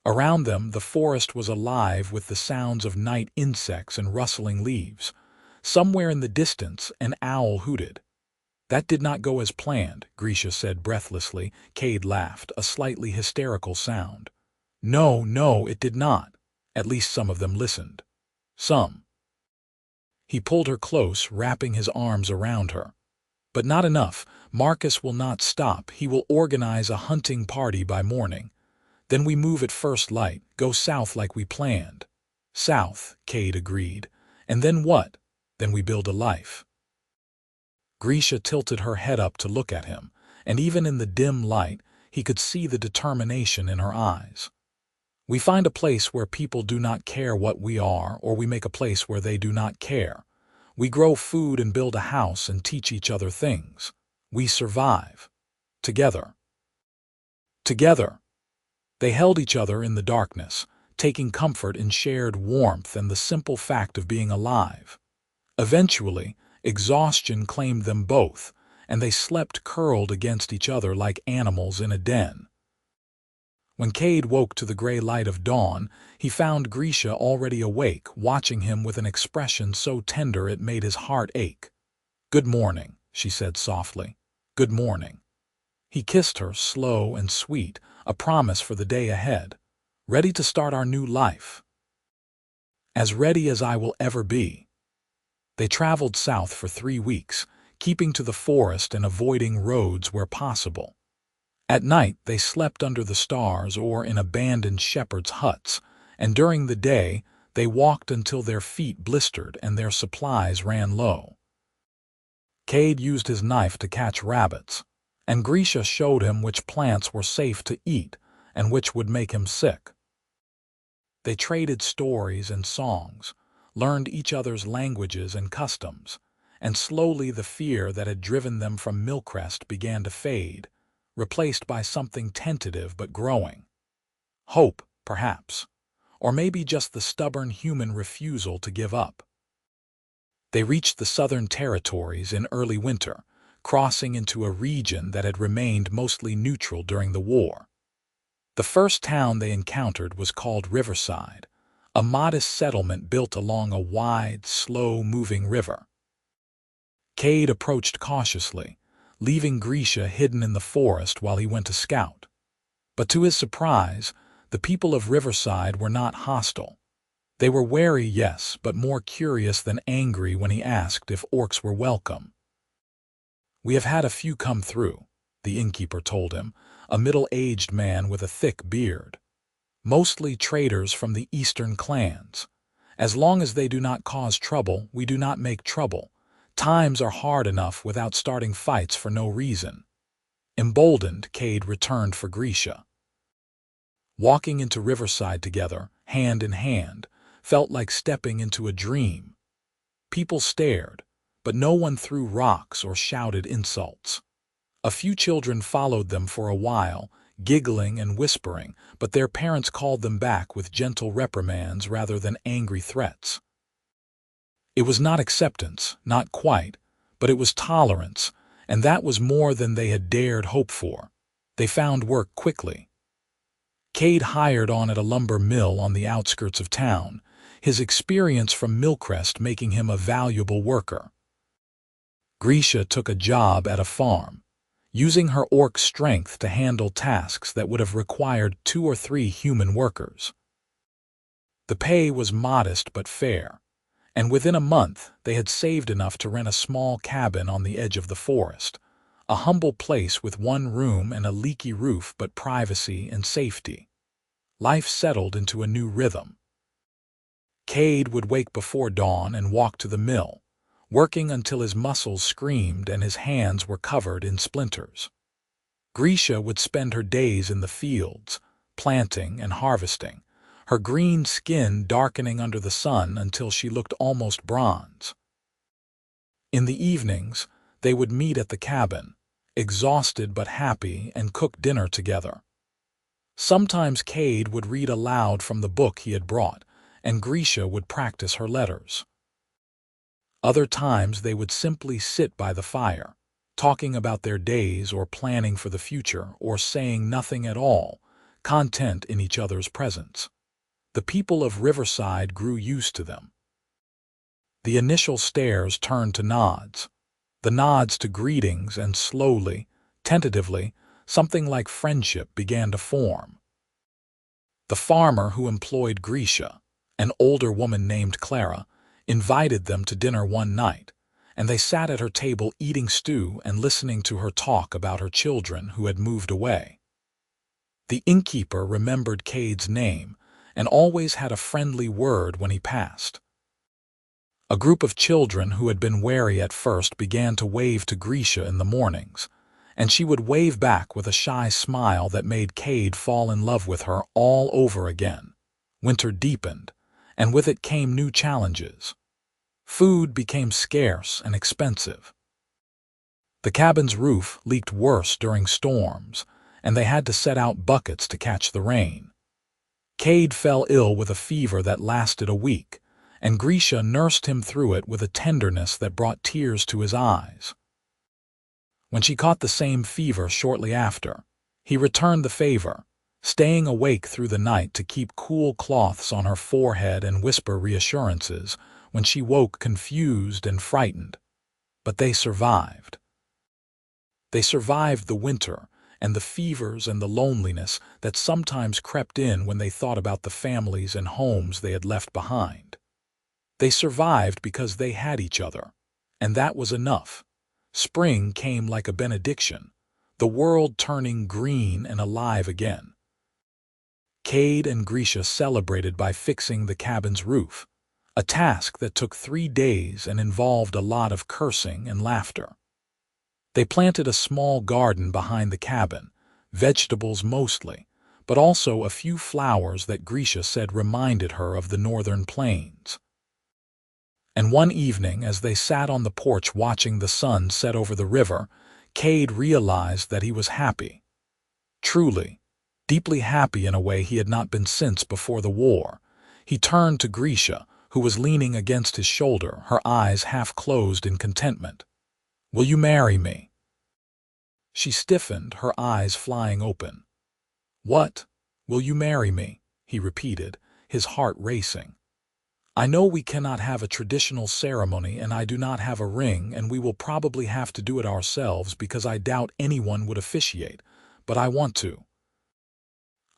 A: Around them, the forest was alive with the sounds of night insects and rustling leaves. Somewhere in the distance, an owl hooted. "That did not go as planned," Grisha said breathlessly. Kade laughed, a slightly hysterical sound. "No, no, it did not. At least some of them listened. Some." He pulled her close, wrapping his arms around her. But not enough. Marcus will not stop. He will organize a hunting party by morning. Then we move at first light, go south like we planned. South, Kade agreed. And then what? Then we build a life. Grisha tilted her head up to look at him, and even in the dim light, he could see the determination in her eyes. We find a place where people do not care what we are, or we make a place where they do not care. We grow food and build a house and teach each other things. We survive. Together. Together. They held each other in the darkness, taking comfort in shared warmth and the simple fact of being alive. Eventually, exhaustion claimed them both, and they slept curled against each other like animals in a den. When Kade woke to the gray light of dawn, he found Grisha already awake, watching him with an expression so tender it made his heart ache. "Good morning," she said softly. "Good morning." He kissed her, slow and sweet, a promise for the day ahead. "Ready to start our new life?" "As ready as I will ever be." They traveled south for 3 weeks, keeping to the forest and avoiding roads where possible. At night, they slept under the stars or in abandoned shepherds' huts, and during the day, they walked until their feet blistered and their supplies ran low. Kade used his knife to catch rabbits, and Grisha showed him which plants were safe to eat and which would make him sick. They traded stories and songs, learned each other's languages and customs, and slowly the fear that had driven them from Milcrest began to fade, replaced by something tentative but growing. Hope, perhaps, or maybe just the stubborn human refusal to give up. They reached the southern territories in early winter, crossing into a region that had remained mostly neutral during the war. The first town they encountered was called Riverside, a modest settlement built along a wide, slow-moving river. Kade approached cautiously, leaving Grisha hidden in the forest while he went to scout. But to his surprise, the people of Riverside were not hostile. They were wary, yes, but more curious than angry when he asked if orcs were welcome. "We have had a few come through," the innkeeper told him, a middle-aged man with a thick beard. "Mostly traders from the eastern clans. As long as they do not cause trouble, we do not make trouble. Times are hard enough without starting fights for no reason." Emboldened, Kade returned for Grisha. Walking into Riverside together, hand in hand, felt like stepping into a dream. People stared, but no one threw rocks or shouted insults. A few children followed them for a while, giggling and whispering, but their parents called them back with gentle reprimands rather than angry threats. It was not acceptance, not quite, but it was tolerance, and that was more than they had dared hope for. They found work quickly. Kade hired on at a lumber mill on the outskirts of town, his experience from Milcrest making him a valuable worker. Grisha took a job at a farm, using her orc strength to handle tasks that would have required 2 or 3 human workers. The pay was modest but fair, and within a month they had saved enough to rent a small cabin on the edge of the forest, a humble place with 1 room and a leaky roof but privacy and safety. Life settled into a new rhythm. Kade would wake before dawn and walk to the mill, working until his muscles screamed and his hands were covered in splinters. Grisha would spend her days in the fields, planting and harvesting, her green skin darkening under the sun until she looked almost bronze. In the evenings, they would meet at the cabin, exhausted but happy, and cook dinner together. Sometimes Kade would read aloud from the book he had brought, and Grisha would practice her letters. Other times they would simply sit by the fire, talking about their days or planning for the future or saying nothing at all, content in each other's presence. The people of Riverside grew used to them. The initial stares turned to nods, the nods to greetings, and slowly, tentatively, something like friendship began to form. The farmer who employed Grisha, an older woman named Clara, invited them to dinner one night, and they sat at her table eating stew and listening to her talk about her children who had moved away. The innkeeper remembered Kade's name and always had a friendly word when he passed. A group of children who had been wary at first began to wave to Grisha in the mornings, and she would wave back with a shy smile that made Kade fall in love with her all over again. Winter deepened, and with it came new challenges. Food became scarce and expensive. The cabin's roof leaked worse during storms, and they had to set out buckets to catch the rain. Kade fell ill with a fever that lasted a week, and Grisha nursed him through it with a tenderness that brought tears to his eyes. When she caught the same fever shortly after, he returned the favor, staying awake through the night to keep cool cloths on her forehead and whisper reassurances when she woke confused and frightened. But they survived. They survived the winter and the fevers and the loneliness that sometimes crept in when they thought about the families and homes they had left behind. They survived because they had each other, and that was enough. Spring came like a benediction, the world turning green and alive again. Kade and Grisha celebrated by fixing the cabin's roof, a task that took 3 days and involved a lot of cursing and laughter. They planted a small garden behind the cabin, vegetables mostly, but also a few flowers that Grisha said reminded her of the northern plains. And one evening, as they sat on the porch watching the sun set over the river, Kade realized that he was happy. Truly, deeply happy in a way he had not been since before the war. He turned to Grisha, who was leaning against his shoulder, her eyes half closed in contentment. "Will you marry me?" She stiffened, her eyes flying open. "What? Will you marry me?" he repeated, his heart racing. "I know we cannot have a traditional ceremony and I do not have a ring and we will probably have to do it ourselves because I doubt anyone would officiate, but I want to.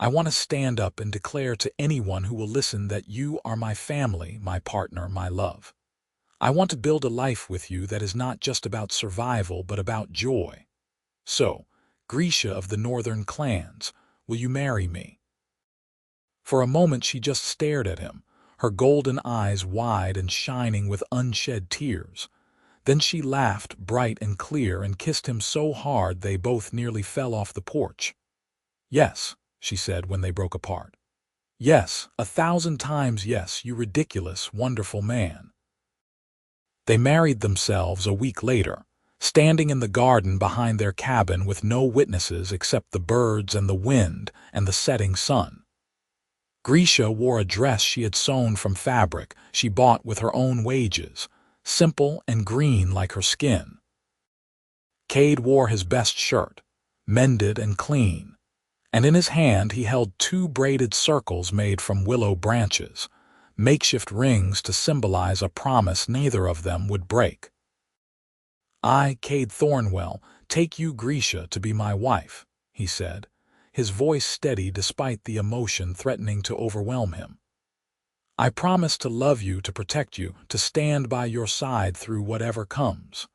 A: I want to stand up and declare to anyone who will listen that you are my family, my partner, my love. I want to build a life with you that is not just about survival but about joy. So, Grisha of the northern clans, will you marry me?" For a moment she just stared at him, her golden eyes wide and shining with unshed tears. Then she laughed bright and clear and kissed him so hard they both nearly fell off the porch. "Yes," she said when they broke apart. "Yes, 1,000 times yes, you ridiculous, wonderful man." They married themselves a week later, standing in the garden behind their cabin with no witnesses except the birds and the wind and the setting sun. Grisha wore a dress she had sewn from fabric she bought with her own wages, simple and green like her skin. Kade wore his best shirt, mended and clean, and in his hand he held 2 braided circles made from willow branches, makeshift rings to symbolize a promise neither of them would break. "I, Kade Thornwell, take you, Grisha, to be my wife," he said, his voice steady despite the emotion threatening to overwhelm him. "I promise to love you, to protect you, to stand by your side through whatever comes.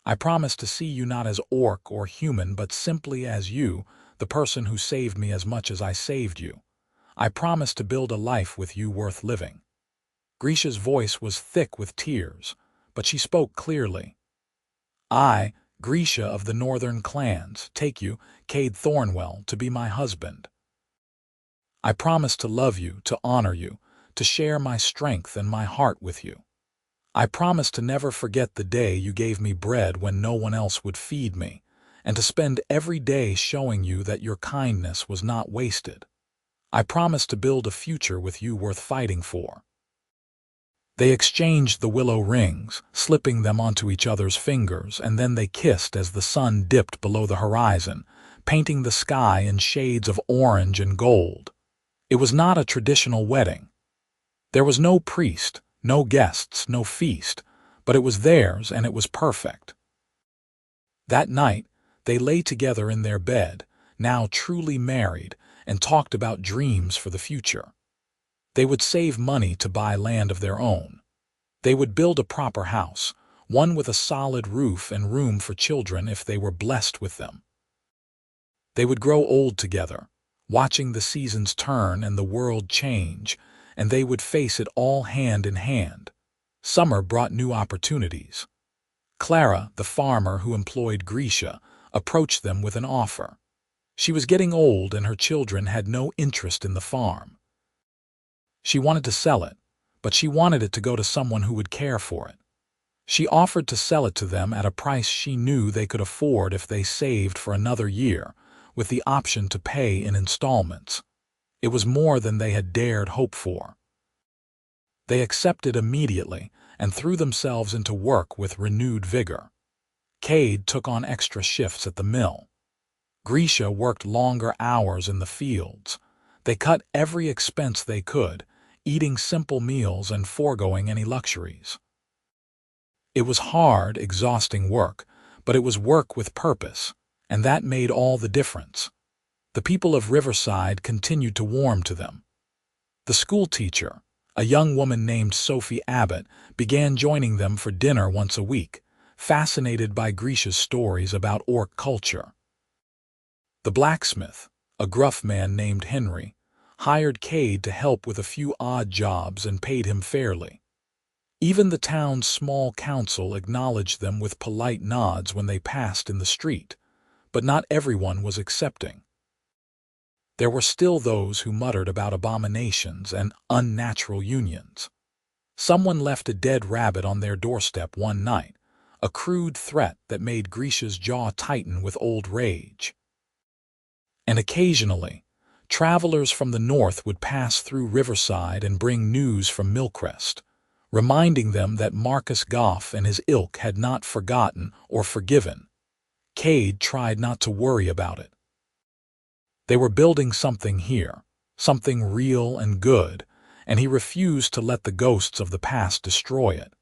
A: I promise to see you not as orc or human but simply as you, the person who saved me as much as I saved you. I promise to build a life with you worth living." Grisha's voice was thick with tears, but she spoke clearly. "I, Grisha of the northern clans, take you, Kade Thornwell, to be my husband. I promise to love you, to honor you, to share my strength and my heart with you. I promise to never forget the day you gave me bread when no one else would feed me, and to spend every day showing you that your kindness was not wasted. I promise to build a future with you worth fighting for." They exchanged the willow rings, slipping them onto each other's fingers, and then they kissed as the sun dipped below the horizon, painting the sky in shades of orange and gold. It was not a traditional wedding. There was no priest, no guests, no feast, but it was theirs and it was perfect. That night, they lay together in their bed, now truly married, and talked about dreams for the future. They would save money to buy land of their own. They would build a proper house, one with a solid roof and room for children if they were blessed with them. They would grow old together, watching the seasons turn and the world change, and they would face it all hand in hand. Summer brought new opportunities. Clara, the farmer who employed Grisha, approached them with an offer. She was getting old and her children had no interest in the farm. She wanted to sell it, but she wanted it to go to someone who would care for it. She offered to sell it to them at a price she knew they could afford if they saved for another year, with the option to pay in installments. It was more than they had dared hope for. They accepted immediately and threw themselves into work with renewed vigor. Kade took on extra shifts at the mill. Grisha worked longer hours in the fields. They cut every expense they could, eating simple meals and foregoing any luxuries. It was hard, exhausting work, but it was work with purpose, and that made all the difference. The people of Riverside continued to warm to them. The school teacher, a young woman named Sophie Abbott, began joining them for dinner once a week, fascinated by Grisha's stories about orc culture. The blacksmith, a gruff man named Henry, hired Kade to help with a few odd jobs and paid him fairly. Even the town's small council acknowledged them with polite nods when they passed in the street, but not everyone was accepting. There were still those who muttered about abominations and unnatural unions. Someone left a dead rabbit on their doorstep one night, a crude threat that made Grisha's jaw tighten with old rage. And occasionally, travelers from the north would pass through Riverside and bring news from Millcrest, reminding them that Marcus Goff and his ilk had not forgotten or forgiven. Kade tried not to worry about it. They were building something here, something real and good, and he refused to let the ghosts of the past destroy it.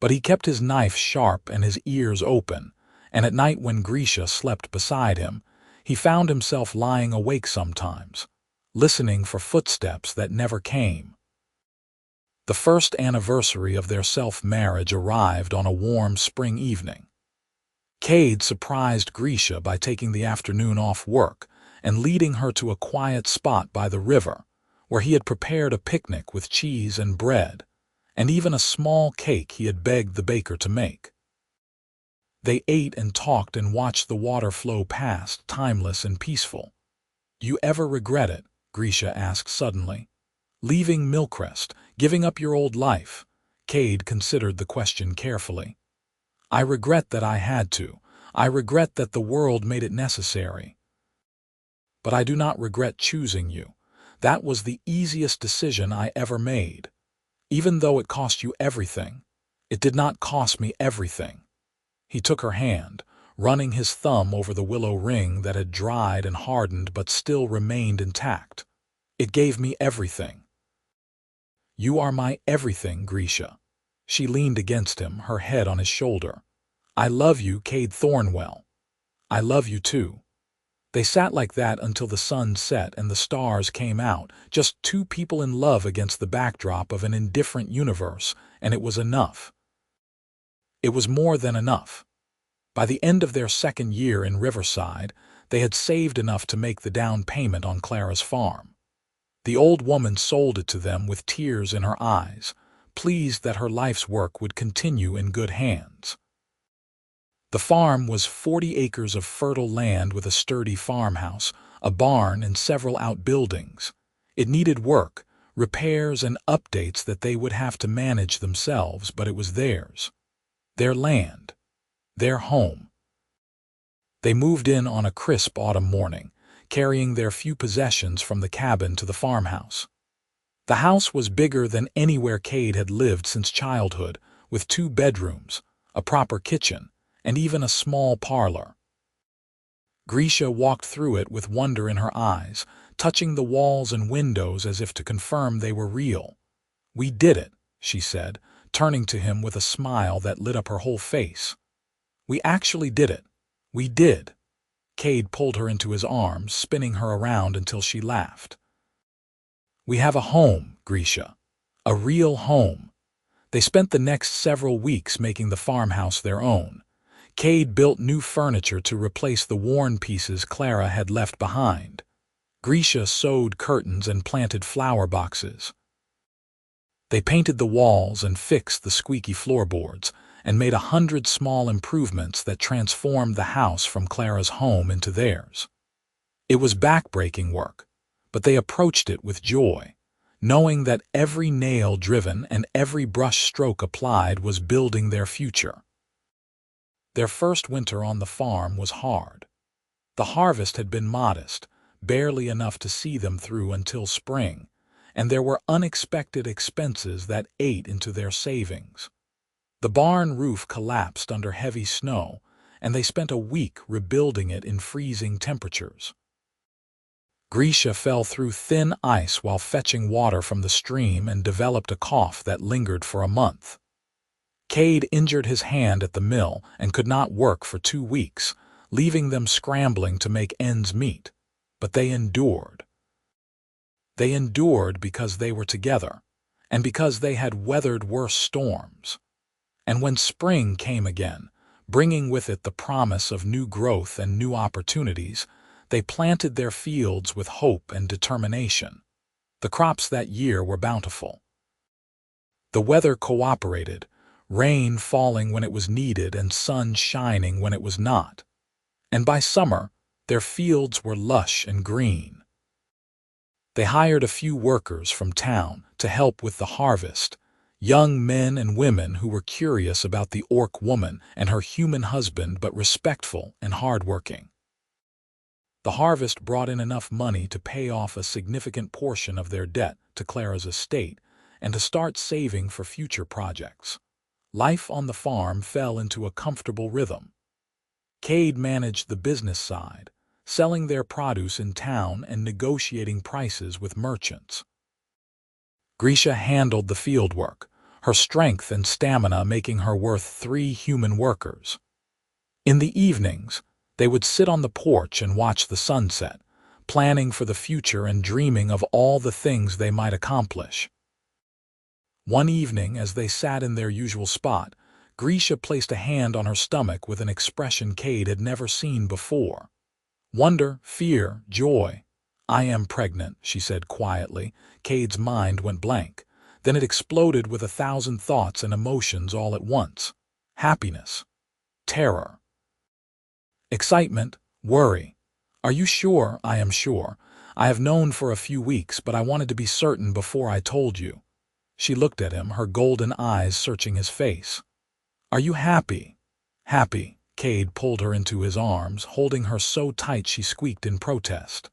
A: But he kept his knife sharp and his ears open, and at night when Grisha slept beside him, he found himself lying awake sometimes, listening for footsteps that never came. The first anniversary of their self-marriage arrived on a warm spring evening. Kade surprised Grisha by taking the afternoon off work and leading her to a quiet spot by the river, where he had prepared a picnic with cheese and bread, and even a small cake he had begged the baker to make. They ate and talked and watched the water flow past, timeless and peaceful. "You ever regret it?" Grisha asked suddenly. "Leaving Millcrest, giving up your old life?" Kade considered the question carefully. "I regret that I had to. I regret that the world made it necessary. But I do not regret choosing you. That was the easiest decision I ever made. Even though it cost you everything, it did not cost me everything." He took her hand, running his thumb over the willow ring that had dried and hardened but still remained intact. "It gave me everything." "You are my everything, Grisha." She leaned against him, her head on his shoulder. "I love you, Kade Thornwell. I love you too." They sat like that until the sun set and the stars came out, just two people in love against the backdrop of an indifferent universe, and it was enough. It was more than enough. By the end of their second year in Riverside, they had saved enough to make the down payment on Clara's farm. The old woman sold it to them with tears in her eyes, pleased that her life's work would continue in good hands. The farm was 40 acres of fertile land with a sturdy farmhouse, a barn, and several outbuildings. It needed work, repairs, and updates that they would have to manage themselves, but it was theirs. Their land. Their home. They moved in on a crisp autumn morning, carrying their few possessions from the cabin to the farmhouse. The house was bigger than anywhere Kade had lived since childhood, with 2 bedrooms, a proper kitchen, and even a small parlor. Grisha walked through it with wonder in her eyes, touching the walls and windows as if to confirm they were real. "We did it," she said, turning to him with a smile that lit up her whole face. "We actually did it. We did." Kade pulled her into his arms, spinning her around until she laughed. "We have a home, Grisha. A real home. They spent the next several weeks making the farmhouse their own. Kade built new furniture to replace the worn pieces Clara had left behind. Grisha sewed curtains and planted flower boxes. They painted the walls and fixed the squeaky floorboards, and made 100 small improvements that transformed the house from Clara's home into theirs. It was backbreaking work, but they approached it with joy, knowing that every nail driven and every brush stroke applied was building their future. Their first winter on the farm was hard. The harvest had been modest, barely enough to see them through until spring, and there were unexpected expenses that ate into their savings. The barn roof collapsed under heavy snow, and they spent a week rebuilding it in freezing temperatures. Grisha fell through thin ice while fetching water from the stream and developed a cough that lingered for a month. Kade injured his hand at the mill and could not work for 2 weeks, leaving them scrambling to make ends meet. But they endured. They endured because they were together, and because they had weathered worse storms. And when spring came again, bringing with it the promise of new growth and new opportunities, they planted their fields with hope and determination. The crops that year were bountiful. The weather cooperated, rain falling when it was needed and sun shining when it was not. And by summer, their fields were lush and green. They hired a few workers from town to help with the harvest, young men and women who were curious about the orc woman and her human husband but respectful and hardworking. The harvest brought in enough money to pay off a significant portion of their debt to Clara's estate and to start saving for future projects. Life on the farm fell into a comfortable rhythm. Kade managed the business side, selling their produce in town and negotiating prices with merchants. Grisha handled the fieldwork, her strength and stamina making her worth 3 human workers. In the evenings, they would sit on the porch and watch the sunset, planning for the future and dreaming of all the things they might accomplish. One evening, as they sat in their usual spot, Grisha placed a hand on her stomach with an expression Kade had never seen before. Wonder, fear, joy. "I am pregnant," she said quietly. Kade's mind went blank. Then it exploded with 1,000 thoughts and emotions all at once. Happiness, terror, excitement, worry. "Are you sure?" "I am sure. I have known for a few weeks, but I wanted to be certain before I told you." She looked at him, her golden eyes searching his face. "Are you happy?" "Happy." Kade pulled her into his arms, holding her so tight she squeaked in protest.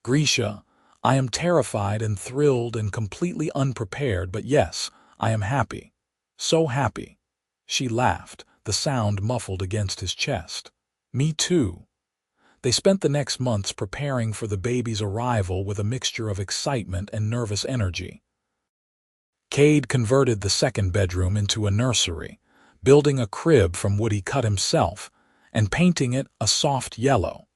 A: "Grisha, I am terrified and thrilled and completely unprepared, but yes, I am happy. So happy." She laughed, the sound muffled against his chest. "Me too." They spent the next months preparing for the baby's arrival with a mixture of excitement and nervous energy. Kade converted the second bedroom into a nursery, building a crib from wood he cut himself, and painting it a soft yellow.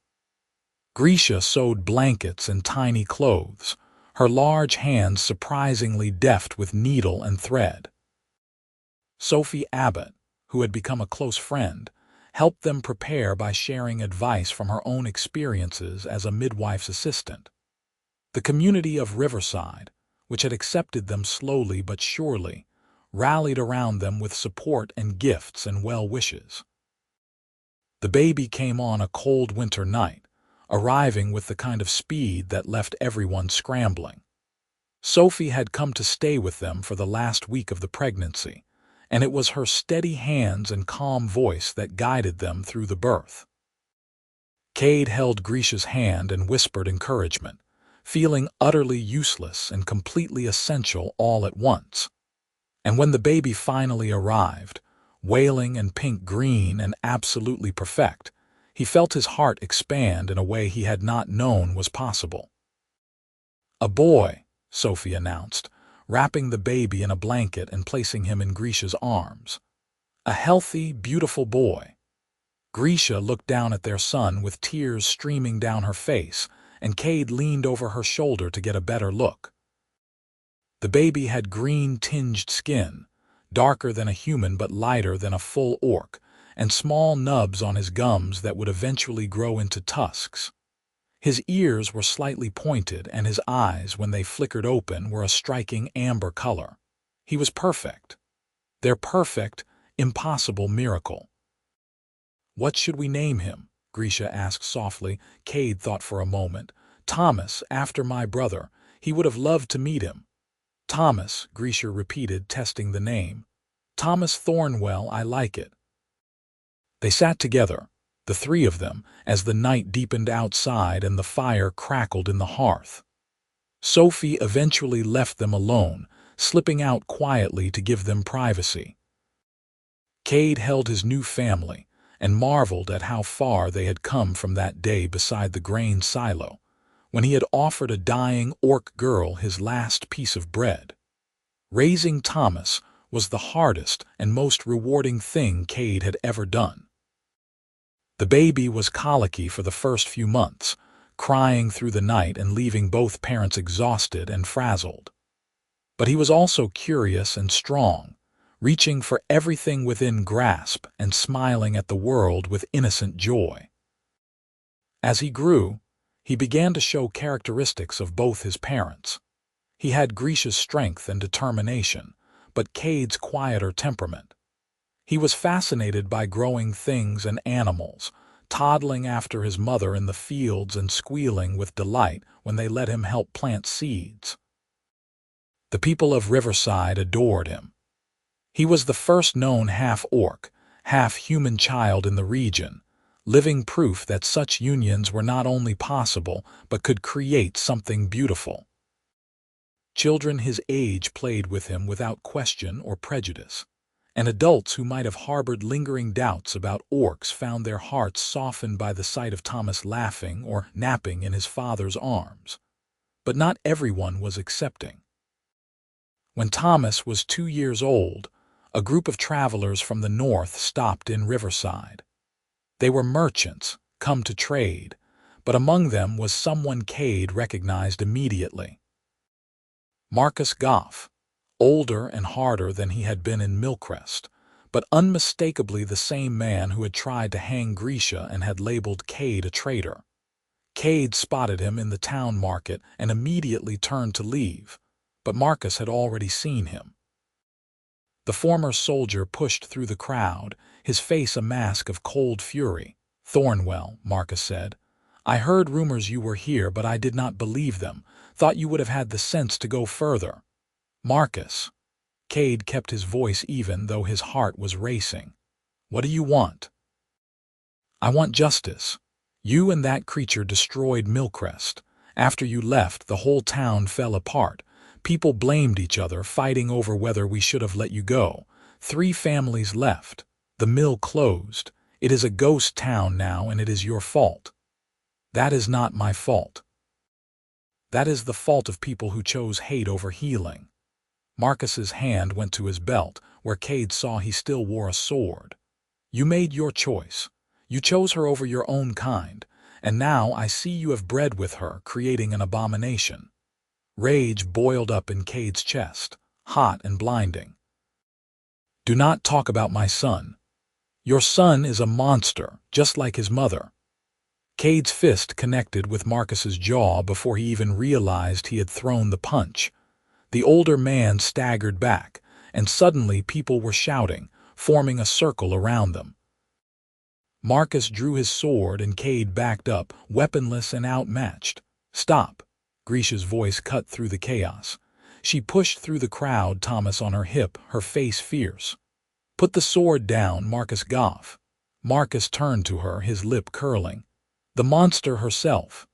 A: Grisha sewed blankets and tiny clothes, her large hands surprisingly deft with needle and thread. Sophie Abbott, who had become a close friend, helped them prepare by sharing advice from her own experiences as a midwife's assistant. The community of Riverside, which had accepted them slowly but surely, rallied around them with support and gifts and well wishes. The baby came on a cold winter night, arriving with the kind of speed that left everyone scrambling. Sophie had come to stay with them for the last week of the pregnancy, and it was her steady hands and calm voice that guided them through the birth. Kade held Grisha's hand and whispered encouragement, feeling utterly useless and completely essential all at once. And when the baby finally arrived, wailing and pink-green and absolutely perfect, he felt his heart expand in a way he had not known was possible. "A boy," Sophie announced, wrapping the baby in a blanket and placing him in Grisha's arms. "A healthy, beautiful boy." Grisha looked down at their son with tears streaming down her face, and Kade leaned over her shoulder to get a better look. The baby had green-tinged skin, darker than a human but lighter than a full orc, and small nubs on his gums that would eventually grow into tusks. His ears were slightly pointed, and his eyes, when they flickered open, were a striking amber color. He was perfect. Their perfect, impossible miracle. "What should we name him?" Grisha asked softly. Kade thought for a moment. "Thomas, after my brother. He would have loved to meet him." "Thomas," Grisha repeated, testing the name. "Thomas Thornwell, I like it." They sat together, the three of them, as the night deepened outside and the fire crackled in the hearth. Sophie eventually left them alone, slipping out quietly to give them privacy. Kade held his new family and marveled at how far they had come from that day beside the grain silo, when he had offered a dying orc girl his last piece of bread. Raising Thomas was the hardest and most rewarding thing Kade had ever done. The baby was colicky for the first few months, crying through the night and leaving both parents exhausted and frazzled. But he was also curious and strong, reaching for everything within grasp and smiling at the world with innocent joy. As he grew, he began to show characteristics of both his parents. He had Grisha's strength and determination, but Kade's quieter temperament. He was fascinated by growing things and animals, toddling after his mother in the fields and squealing with delight when they let him help plant seeds. The people of Riverside adored him. He was the first known half-orc, half-human child in the region, living proof that such unions were not only possible but could create something beautiful. Children his age played with him without question or prejudice, and adults who might have harbored lingering doubts about orcs found their hearts softened by the sight of Thomas laughing or napping in his father's arms. But not everyone was accepting. When Thomas was 2 years old, a group of travelers from the north stopped in Riverside. They were merchants, come to trade, but among them was someone Kade recognized immediately. Marcus Goff, older and harder than he had been in Millcrest, but unmistakably the same man who had tried to hang Grisha and had labeled Kade a traitor. Kade spotted him in the town market and immediately turned to leave, but Marcus had already seen him. The former soldier pushed through the crowd, his face a mask of cold fury. "Thornwell," Marcus said, "I heard rumors you were here, but I did not believe them. Thought you would have had the sense to go further." "Marcus." Kade kept his voice even, though his heart was racing. "What do you want?" "I want justice. You and that creature destroyed Millcrest. After you left, the whole town fell apart. People blamed each other, fighting over whether we should have let you go. 3 families left. The mill closed. It is a ghost town now, and it is your fault." "That is not my fault. That is the fault of people who chose hate over healing." Marcus's hand went to his belt, where Kade saw he still wore a sword. "You made your choice. You chose her over your own kind, and now I see you have bred with her, creating an abomination." Rage boiled up in Kade's chest, hot and blinding. "Do not talk about my son. Your son is a monster, just like his mother." Kade's fist connected with Marcus's jaw before he even realized he had thrown the punch. The older man staggered back, and suddenly people were shouting, forming a circle around them. Marcus drew his sword and Kade backed up, weaponless and outmatched. "Stop!" Grisha's voice cut through the chaos. She pushed through the crowd, Thomas on her hip, her face fierce. "Put the sword down, Marcus Goff." Marcus turned to her, his lip curling. "The monster herself.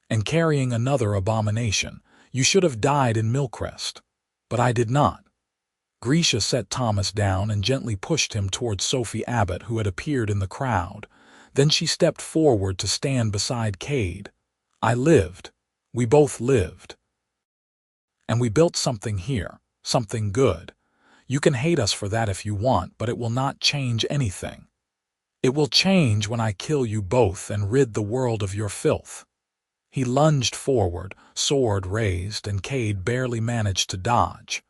A: And carrying another abomination. You should have died in Millcrest. But I did not." Grisha set Thomas down and gently pushed him towards Sophie Abbott, who had appeared in the crowd. Then she stepped forward to stand beside Kade. "I lived. We both lived. And we built something here, something good. You can hate us for that if you want, but it will not change anything. It will change when I kill you both and rid the world of your filth." He lunged forward, sword raised, and Kade barely managed to dodge.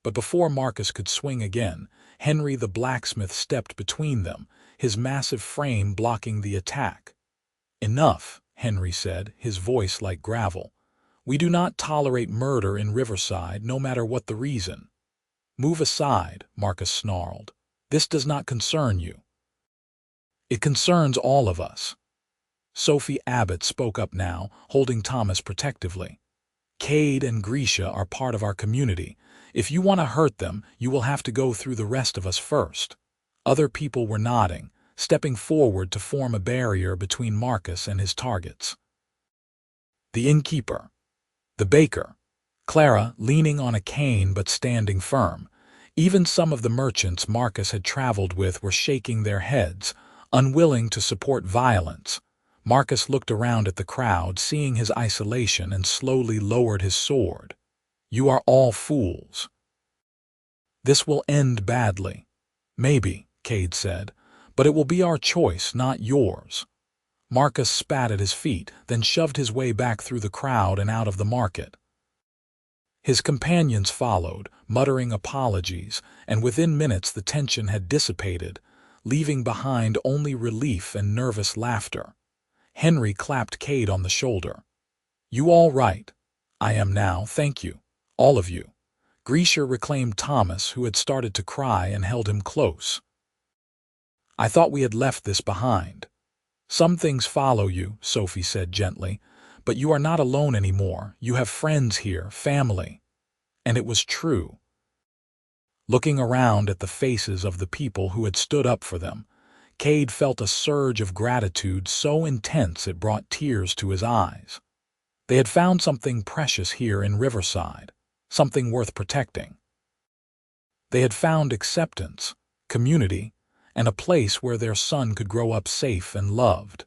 A: But before Marcus could swing again, Henry the blacksmith stepped between them, his massive frame blocking the attack. "Enough," Henry said, his voice like gravel. "We do not tolerate murder in Riverside, no matter what the reason." "Move aside," Marcus snarled. "This does not concern you." "It concerns all of us." Sophie Abbott spoke up now, holding Thomas protectively. "Kade and Grisha are part of our community. If you want to hurt them, you will have to go through the rest of us first." Other people were nodding, stepping forward to form a barrier between Marcus and his targets. The innkeeper, the baker, Clara leaning on a cane but standing firm. Even some of the merchants Marcus had traveled with were shaking their heads, unwilling to support violence. Marcus looked around at the crowd, seeing his isolation, and slowly lowered his sword. "You are all fools. This will end badly." "Maybe," Kade said, "but it will be our choice, not yours." Marcus spat at his feet, then shoved his way back through the crowd and out of the market. His companions followed, muttering apologies, and within minutes the tension had dissipated, leaving behind only relief and nervous laughter. Henry clapped Kade on the shoulder. "You all right?" "I am now, thank you. All of you." Grisha reclaimed Thomas, who had started to cry, and held him close. "I thought we had left this behind." "Some things follow you," Sophie said gently, "but you are not alone anymore. You have friends here, family." And it was true. Looking around at the faces of the people who had stood up for them, Kade felt a surge of gratitude so intense it brought tears to his eyes. They had found something precious here in Riverside, something worth protecting. They had found acceptance, community, and a place where their son could grow up safe and loved.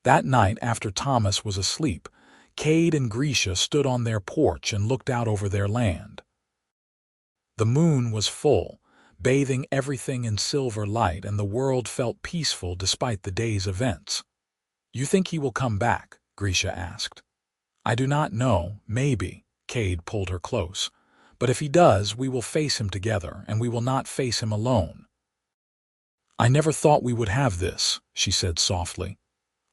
A: That night, after Thomas was asleep, Kade and Grisha stood on their porch and looked out over their land. The moon was full, bathing everything in silver light, and the world felt peaceful despite the day's events. "You think he will come back?" Grisha asked. "I do not know, maybe." Kade pulled her close. "But if he does, we will face him together, and we will not face him alone." "I never thought we would have this," she said softly.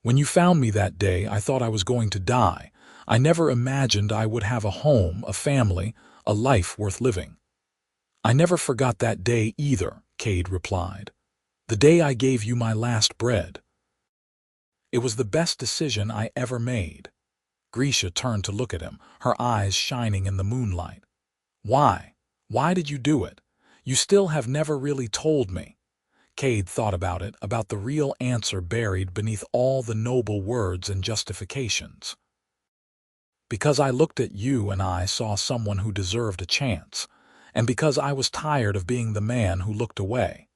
A: "When you found me that day, I thought I was going to die. I never imagined I would have a home, a family, a life worth living." "I never forgot that day either," Kade replied. "The day I gave you my last bread. It was the best decision I ever made." Grisha turned to look at him, her eyes shining in the moonlight. "Why? Why did you do it? You still have never really told me." Kade thought about it, about the real answer buried beneath all the noble words and justifications. "Because I looked at you and I saw someone who deserved a chance. And because I was tired of being the man who looked away.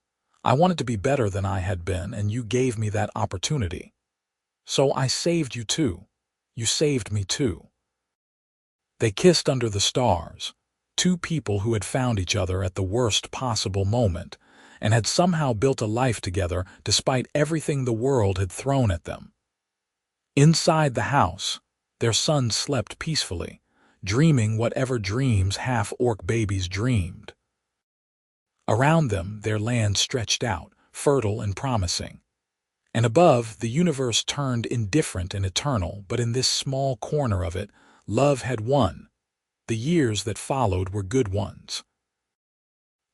A: I wanted to be better than I had been, and you gave me that opportunity. So I saved you too. You saved me too." They kissed under the stars, two people who had found each other at the worst possible moment, and had somehow built a life together despite everything the world had thrown at them. Inside the house, their son slept peacefully, dreaming whatever dreams half-orc babies dreamed. Around them, their land stretched out, fertile and promising. And above, the universe turned indifferent and eternal, but in this small corner of it, love had won. The years that followed were good ones.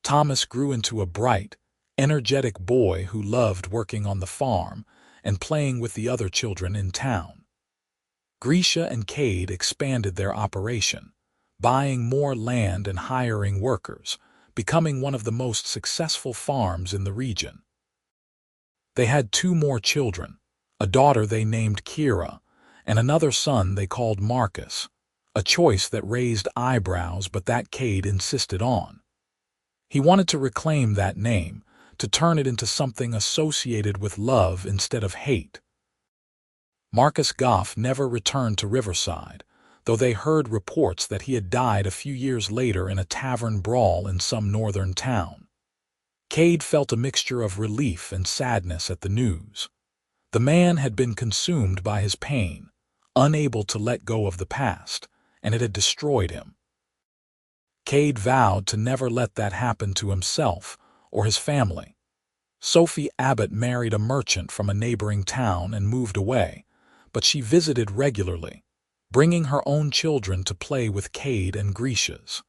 A: Thomas grew into a bright, energetic boy who loved working on the farm and playing with the other children in town. Grisha and Kade expanded their operation, buying more land and hiring workers, becoming one of the most successful farms in the region. They had 2 more children, a daughter they named Kira, and another son they called Marcus, a choice that raised eyebrows but that Kade insisted on. He wanted to reclaim that name, to turn it into something associated with love instead of hate. Marcus Goff never returned to Riverside, though they heard reports that he had died a few years later in a tavern brawl in some northern town. Kade felt a mixture of relief and sadness at the news. The man had been consumed by his pain, unable to let go of the past, and it had destroyed him. Kade vowed to never let that happen to himself or his family. Sophie Abbott married a merchant from a neighboring town and moved away, but she visited regularly, bringing her own children to play with Kade and Grisha's.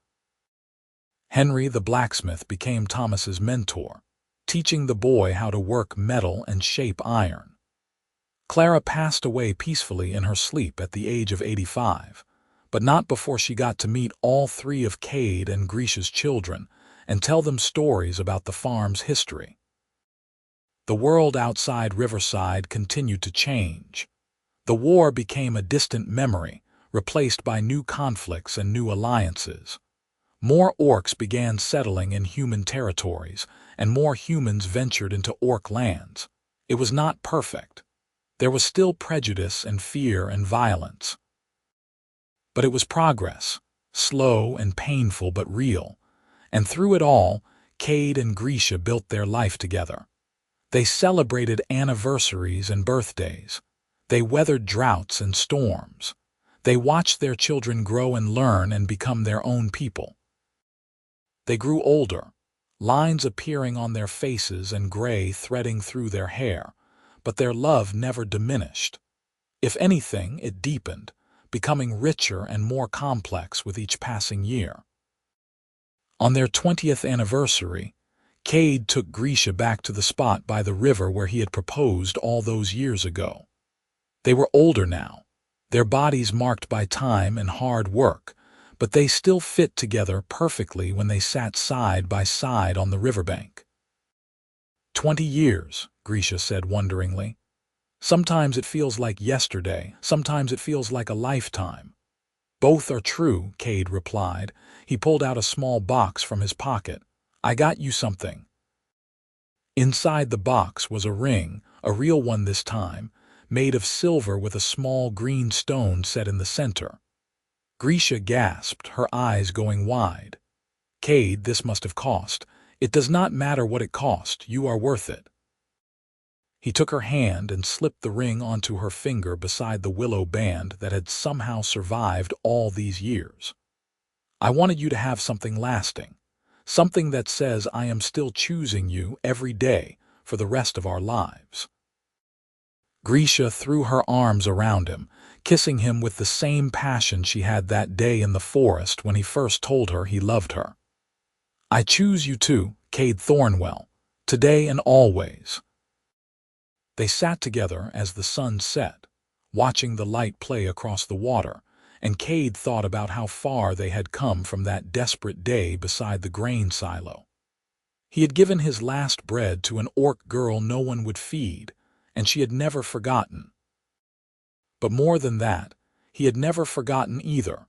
A: Henry the blacksmith became Thomas's mentor, teaching the boy how to work metal and shape iron. Clara passed away peacefully in her sleep at the age of 85, but not before she got to meet all three of Kade and Grisha's children and tell them stories about the farm's history. The world outside Riverside continued to change. The war became a distant memory, replaced by new conflicts and new alliances. More orcs began settling in human territories, and more humans ventured into orc lands. It was not perfect. There was still prejudice and fear and violence. But it was progress, slow and painful but real, and through it all, Kade and Grisha built their life together. They celebrated anniversaries and birthdays. They weathered droughts and storms. They watched their children grow and learn and become their own people. They grew older, lines appearing on their faces and gray threading through their hair, but their love never diminished. If anything, it deepened, becoming richer and more complex with each passing year. On their 20th anniversary, Kade took Grisha back to the spot by the river where he had proposed all those years ago. They were older now, their bodies marked by time and hard work, but they still fit together perfectly when they sat side by side on the riverbank. 20 years, Grisha said wonderingly. Sometimes it feels like yesterday, sometimes it feels like a lifetime. Both are true, Kade replied. He pulled out a small box from his pocket. I got you something. Inside the box was a ring, a real one this time, made of silver with a small green stone set in the center. Grisha gasped, her eyes going wide. Kade, this must have cost. It does not matter what it cost, you are worth it. He took her hand and slipped the ring onto her finger beside the willow band that had somehow survived all these years. I wanted you to have something lasting. Something that says I am still choosing you every day for the rest of our lives. Grisha threw her arms around him, kissing him with the same passion she had that day in the forest when he first told her he loved her. I choose you too, Kade Thornwell, today and always. They sat together as the sun set, watching the light play across the water, and Kade thought about how far they had come from that desperate day beside the grain silo. He had given his last bread to an orc girl no one would feed, and she had never forgotten. But more than that, he had never forgotten either.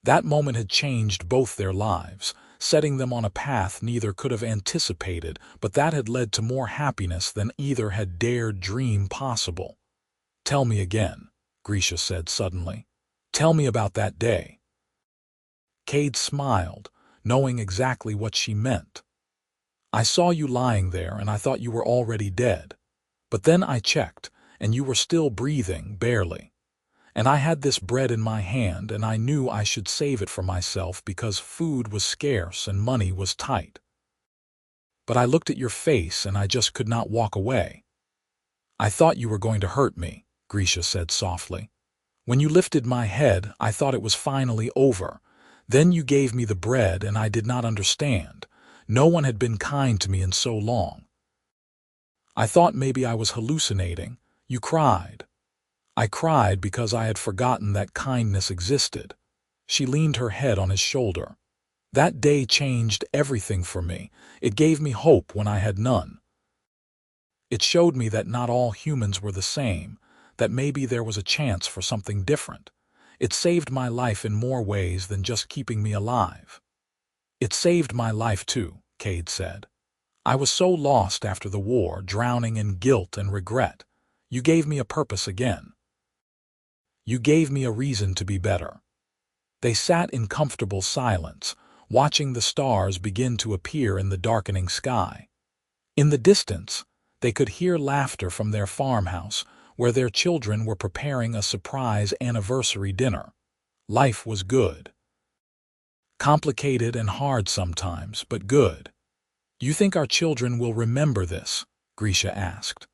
A: That moment had changed both their lives, setting them on a path neither could have anticipated, but that had led to more happiness than either had dared dream possible. Tell me again, Grisha said suddenly. Tell me about that day. Kade smiled, knowing exactly what she meant. I saw you lying there and I thought you were already dead. But then I checked, and you were still breathing, barely. And I had this bread in my hand and I knew I should save it for myself because food was scarce and money was tight. But I looked at your face and I just could not walk away. I thought you were going to hurt me, Grisha said softly. When you lifted my head, I thought it was finally over. Then you gave me the bread and I did not understand. No one had been kind to me in so long. I thought maybe I was hallucinating. You cried. I cried because I had forgotten that kindness existed. She leaned her head on his shoulder. That day changed everything for me. It gave me hope when I had none. It showed me that not all humans were the same, that maybe there was a chance for something different. It saved my life in more ways than just keeping me alive. It saved my life too, Kade said. I was so lost after the war, drowning in guilt and regret. You gave me a purpose again. You gave me a reason to be better. They sat in comfortable silence, watching the stars begin to appear in the darkening sky. In the distance, they could hear laughter from their farmhouse, where their children were preparing a surprise anniversary dinner. Life was good. Complicated and hard sometimes, but good. "You think our children will remember this?" Grisha asked.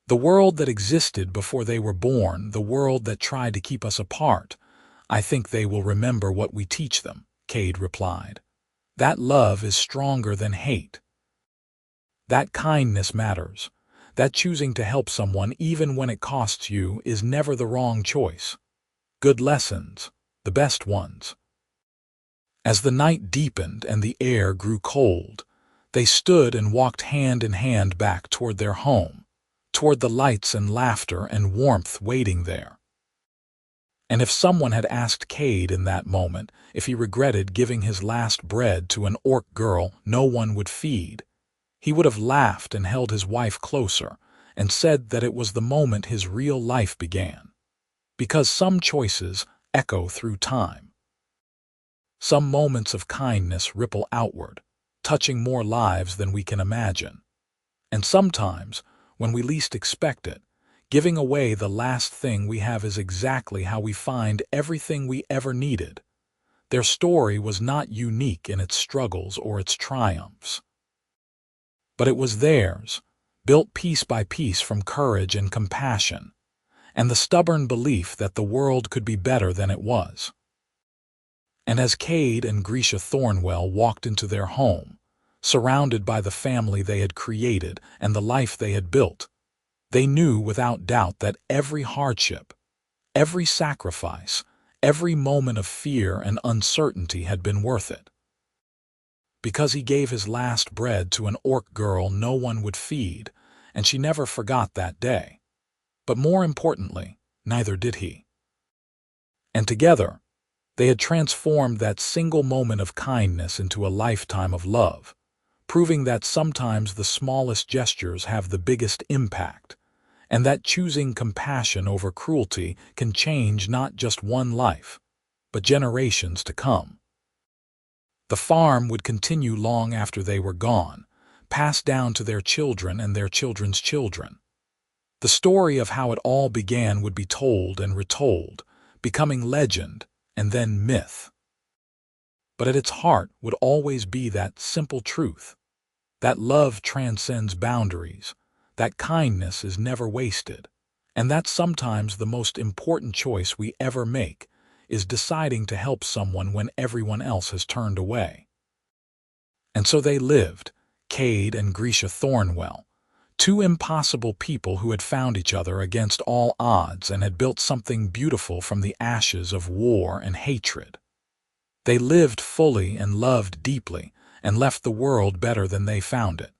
A: "The world that existed before they were born, the world that tried to keep us apart. I think they will remember what we teach them," Kade replied. "That love is stronger than hate. That kindness matters. That choosing to help someone even when it costs you is never the wrong choice. Good lessons, the best ones." As the night deepened and the air grew cold, they stood and walked hand in hand back toward their home, toward the lights and laughter and warmth waiting there. And if someone had asked Kade in that moment if he regretted giving his last bread to an orc girl no one would feed, he would have laughed and held his wife closer and said that it was the moment his real life began. Because some choices echo through time. Some moments of kindness ripple outward, touching more lives than we can imagine. And sometimes, when we least expect it, giving away the last thing we have is exactly how we find everything we ever needed. Their story was not unique in its struggles or its triumphs. But it was theirs, built piece by piece from courage and compassion, and the stubborn belief that the world could be better than it was. And as Kade and Grisha Thornwell walked into their home, surrounded by the family they had created and the life they had built, they knew without doubt that every hardship, every sacrifice, every moment of fear and uncertainty had been worth it. Because he gave his last bread to an orc girl no one would feed, and she never forgot that day. But more importantly, neither did he. And together, they had transformed that single moment of kindness into a lifetime of love, proving that sometimes the smallest gestures have the biggest impact, and that choosing compassion over cruelty can change not just one life, but generations to come. The farm would continue long after they were gone, passed down to their children and their children's children. The story of how it all began would be told and retold, becoming legend and then myth. But at its heart would always be that simple truth, that love transcends boundaries, that kindness is never wasted, and that sometimes the most important choice we ever make is deciding to help someone when everyone else has turned away. And so they lived, Kade and Grisha Thornwell, two impossible people who had found each other against all odds and had built something beautiful from the ashes of war and hatred. They lived fully and loved deeply and left the world better than they found it.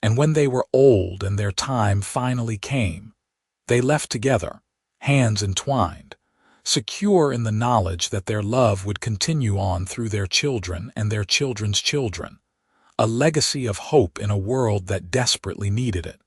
A: And when they were old and their time finally came, they left together, hands entwined, secure in the knowledge that their love would continue on through their children and their children's children, a legacy of hope in a world that desperately needed it.